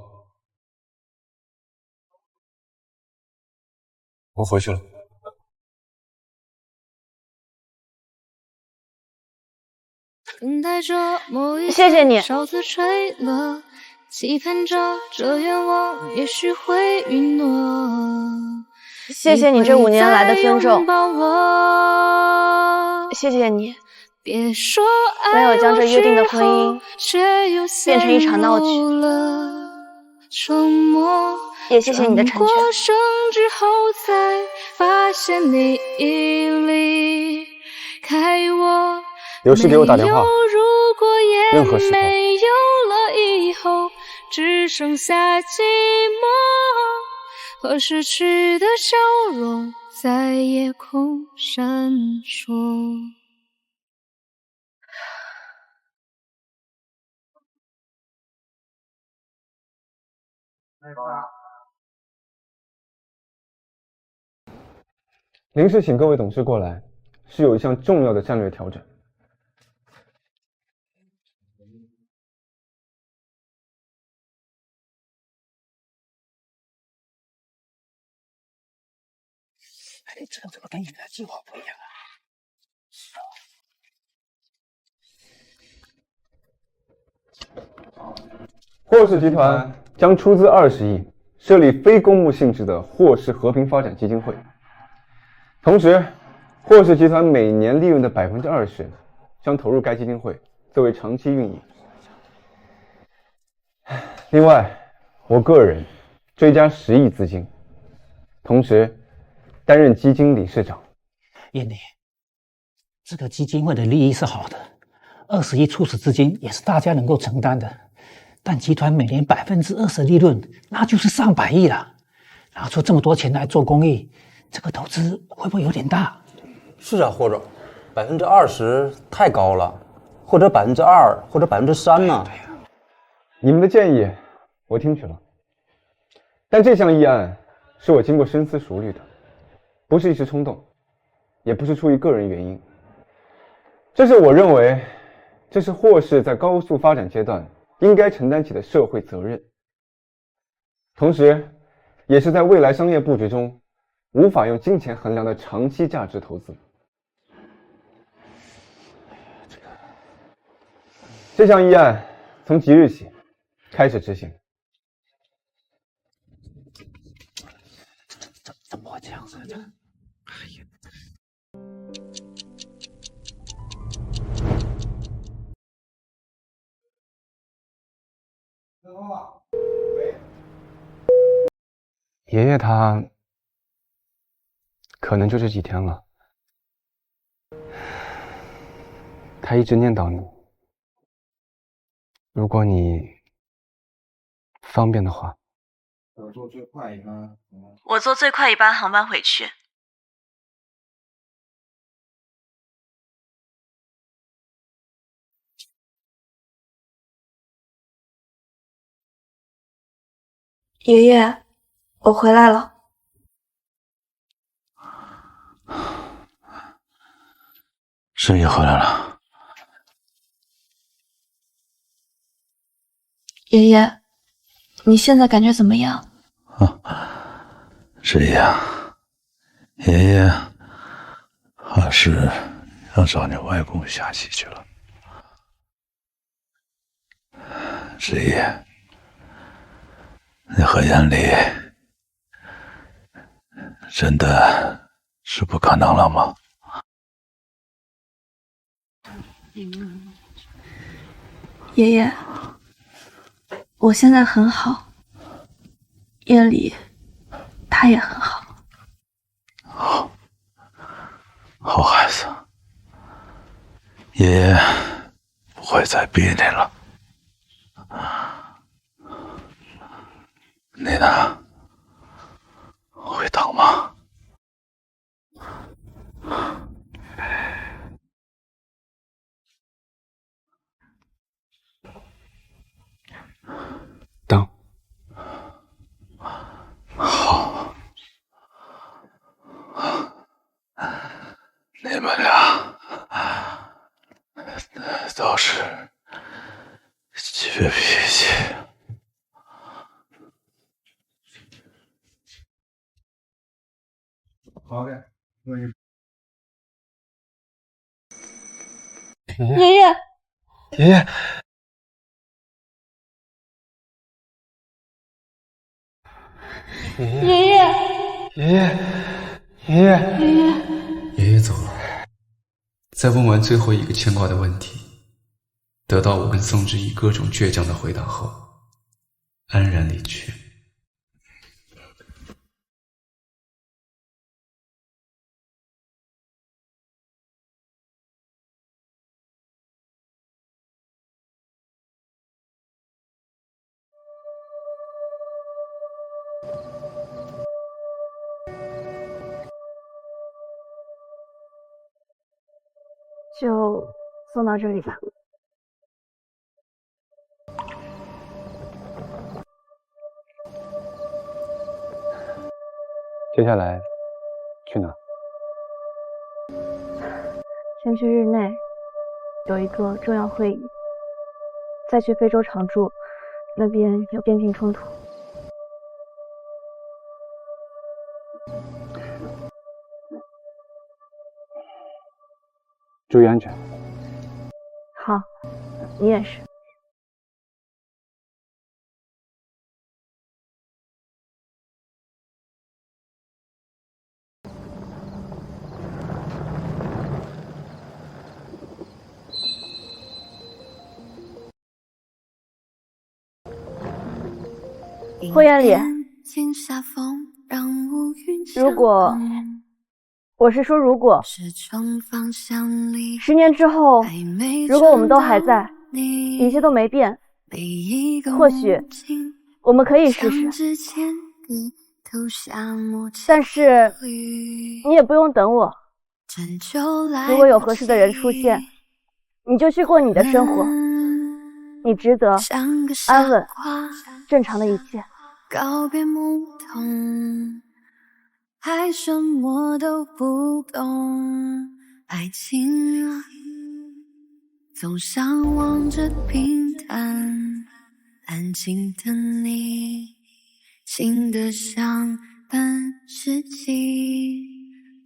回去了。谢谢你。期盼着这愿望也许会允诺。谢谢你这5年来的尊重，谢谢你没有将这约定的婚姻变成一场闹剧，也谢谢你的成全。有事给我打电话，任何时候。只剩下寂寞和失去的笑容在夜空闪烁。临时请各位董事过来，是有一项重要的战略调整。这个跟原来计划不一样啊！霍氏集团将出资20亿设立非公募性质的霍氏和平发展基金会，同时，霍氏集团每年利润的20%将投入该基金会作为长期运营。另外，我个人追加10亿资金，同时担任基金理事长。艳丽，这个基金会的利益是好的，20亿初始资金也是大家能够承担的，但集团每年20%利润，那就是上百亿了。拿出这么多钱来做公益，这个投资会不会有点大？是啊，霍总，20%太高了，或者2%或者3%呢？你们的建议我听取了，但这项议案是我经过深思熟虑的，不是一时冲动，也不是出于个人原因。这是我认为，这是霍氏在高速发展阶段应该承担起的社会责任，同时，也是在未来商业布局中无法用金钱衡量的长期价值投资。这项议案从即日起开始执行。怎么这样子的？爷爷他可能就这几天了，他一直念叨你。如果你方便的话，我坐最快一班。我坐最快一班航班回去。爷爷，我回来了。申爷回来了。爷爷，你现在感觉怎么样？申爷，爷爷还是要找你外公下棋去了。申爷，你和燕丽真的是不可能了吗？爷爷，我现在很好，夜里他也很好。好孩子，爷爷不会再逼你了。你呢？会疼吗？等。好。你们俩都是倔脾气。好的，爷爷，爷爷，爷爷，爷爷，爷爷，爷爷走了。在问完最后一个牵挂的问题，得到我跟宋之仪各种倔强的回答后，安然离去。就送到这里吧。接下来去哪？先去日内，有一个重要会议，再去非洲常驻，那边有边境冲突。注意安全。好，你也是。霍艳丽，如果10年之后，如果我们都还在，一切都没变，或许我们可以试试。但是你也不用等我，如果有合适的人出现，你就去过你的生活，你值得安稳、正常的一切。告别懵懂，还什么都不懂，爱情啊，总向往着平淡，安静的你，静得像半世纪，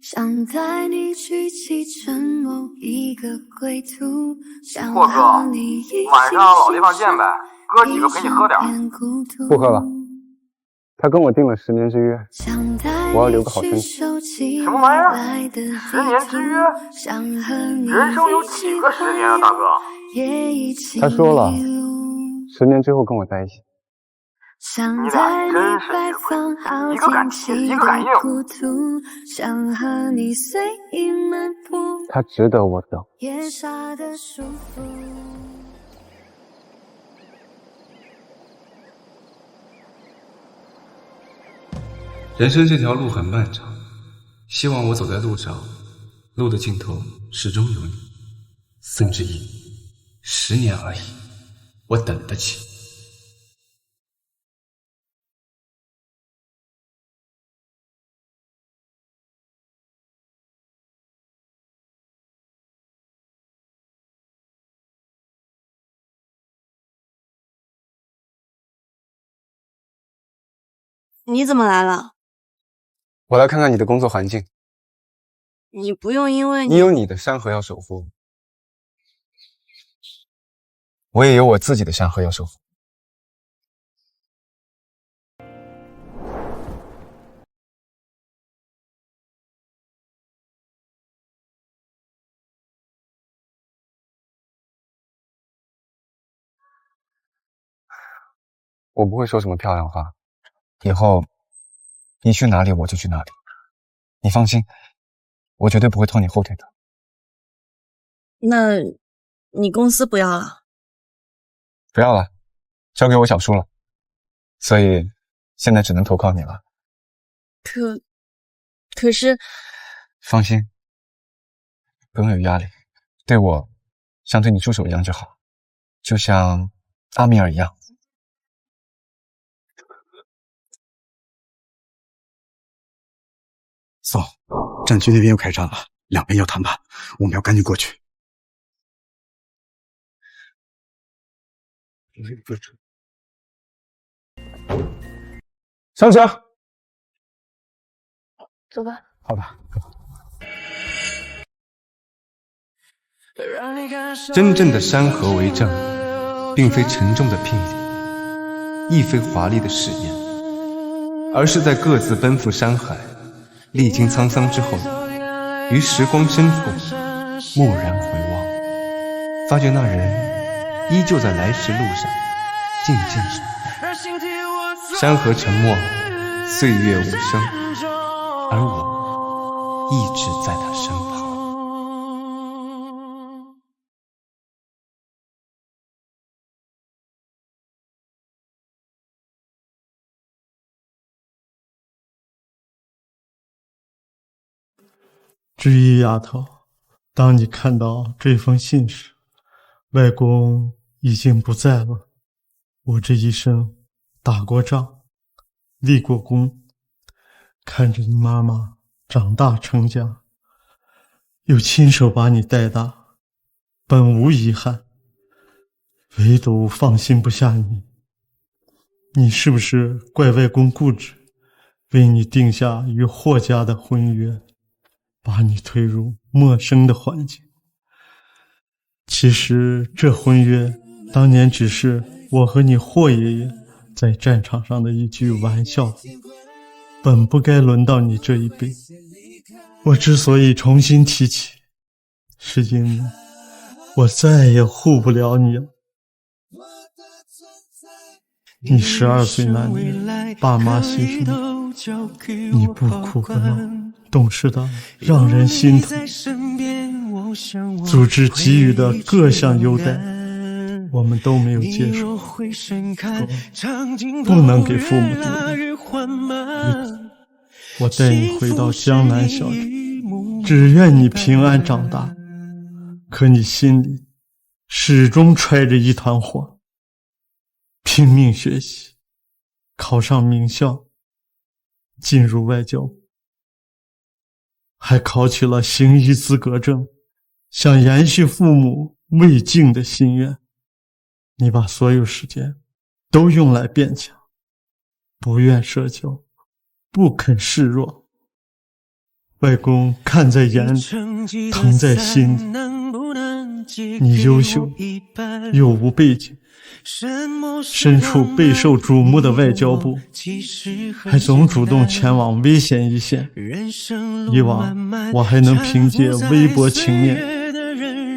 想带你去启程某一个归途，想和你一起晚上老地方见呗，哥几个陪你喝点。不喝了，他跟我定了10年之约，我要留个好身体。什么玩意儿？10年之约？人生有几个10年啊，大哥？他说了，10年之后跟我在一起。你俩真是一对，一个感情，一个感应。他值得我等。人生这条路很漫长，希望我走在路上，路的尽头始终有你。孙之意，10年而已，我等得起。你怎么来了？我来看看你的工作环境。你不用因为你有你的山河要守护，我也有我自己的山河要守护。我不会说什么漂亮话，以后你去哪里我就去哪里，你放心，我绝对不会拖你后腿的。那你公司不要了？不要了，交给我小叔了，所以现在只能投靠你了。可是，放心，不用有压力，对我像对你助手一样就好，就像阿米尔一样。宋，战区那边又开战了，两边要谈判，我们要赶紧过去。上车，走吧。好吧。真正的山河为证，并非沉重的聘礼，亦非华丽的誓言，而是在各自奔赴山海，历经沧桑之后，于时光深处蓦然回望，发觉那人依旧在来时路上静静守候。山河沉默，岁月无声，而我一直在他身旁。知意丫头，当你看到这封信时，外公已经不在了。我这一生打过仗，立过功，看着你妈妈长大成家，又亲手把你带大，本无遗憾，唯独放心不下你。你是不是怪外公固执，为你定下与霍家的婚约，把你推入陌生的环境？其实这婚约当年只是我和你霍爷爷在战场上的一句玩笑，本不该轮到你这一辈。我之所以重新提起，是因为我再也护不了你了。你12岁那年，爸妈牺牲，你不哭不闹，懂事的让人心疼。组织给予的各项优待，我们都没有接受，不能给父母丢脸。我带你回到江南小镇，只愿你平安长大。可你心里始终揣着一团火。拼命学习，考上名校，进入外交，还考取了行医资格证，想延续父母未尽的心愿。你把所有时间都用来变强，不愿社交，不肯示弱。外公看在眼里，疼在心里。你优秀又无背景，身处备受瞩目的外交部，还总主动前往危险一线。以往我还能凭借微薄情面，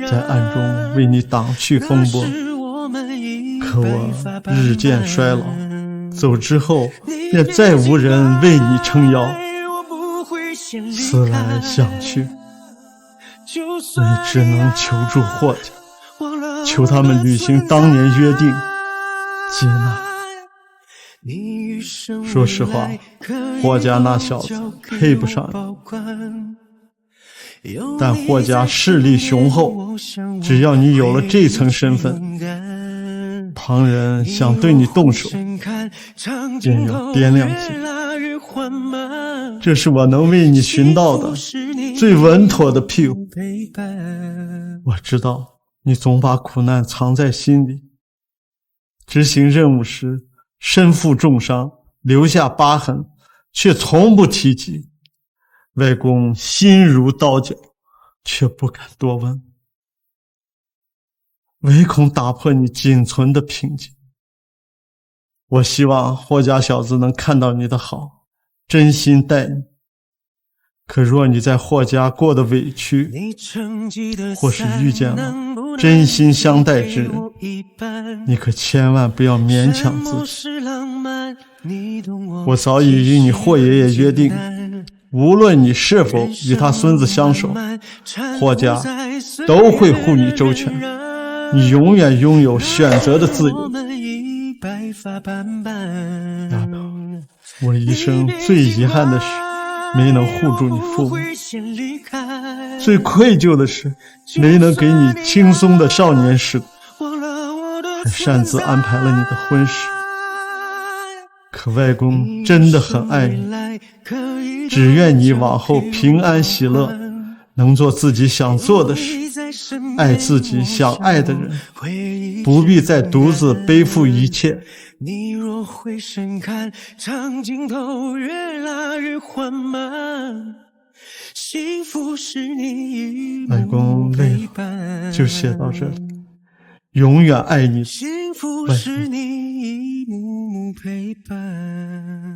在暗中为你挡去风波，可我日渐衰老，走之后也再无人为你撑腰。思来想去，我只能求助霍家，求他们履行当年约定，接纳。说实话，霍家那小子配不上你，但霍家势力雄厚，只要你有了这层身份，旁人想对你动手，便有掂量性。这是我能为你寻到的最稳妥的庇护。我知道你总把苦难藏在心里，执行任务时身负重伤，留下疤痕，却从不提及。外公心如刀绞，却不敢多问，唯恐打破你仅存的平静。我希望霍家小子能看到你的好，真心待你。可若你在霍家过得委屈，或是遇见了真心相待之人，你可千万不要勉强自己。我早已与你霍爷爷约定，无论你是否与他孙子相守，霍家都会护你周全，你永远拥有选择的自由。丫头，我一生最遗憾的是没能护住你父母，最愧疚的是没能给你轻松的少年时光，还擅自安排了你的婚事。可外公真的很爱你，只愿你往后平安喜乐，能做自己想做的事，爱自己想爱的人，不必再独自背负一切。你若回身看，长镜头越拉越缓慢，幸福是你一幕陪伴。就写到这里，永远爱你。幸福是你一幕幕陪伴。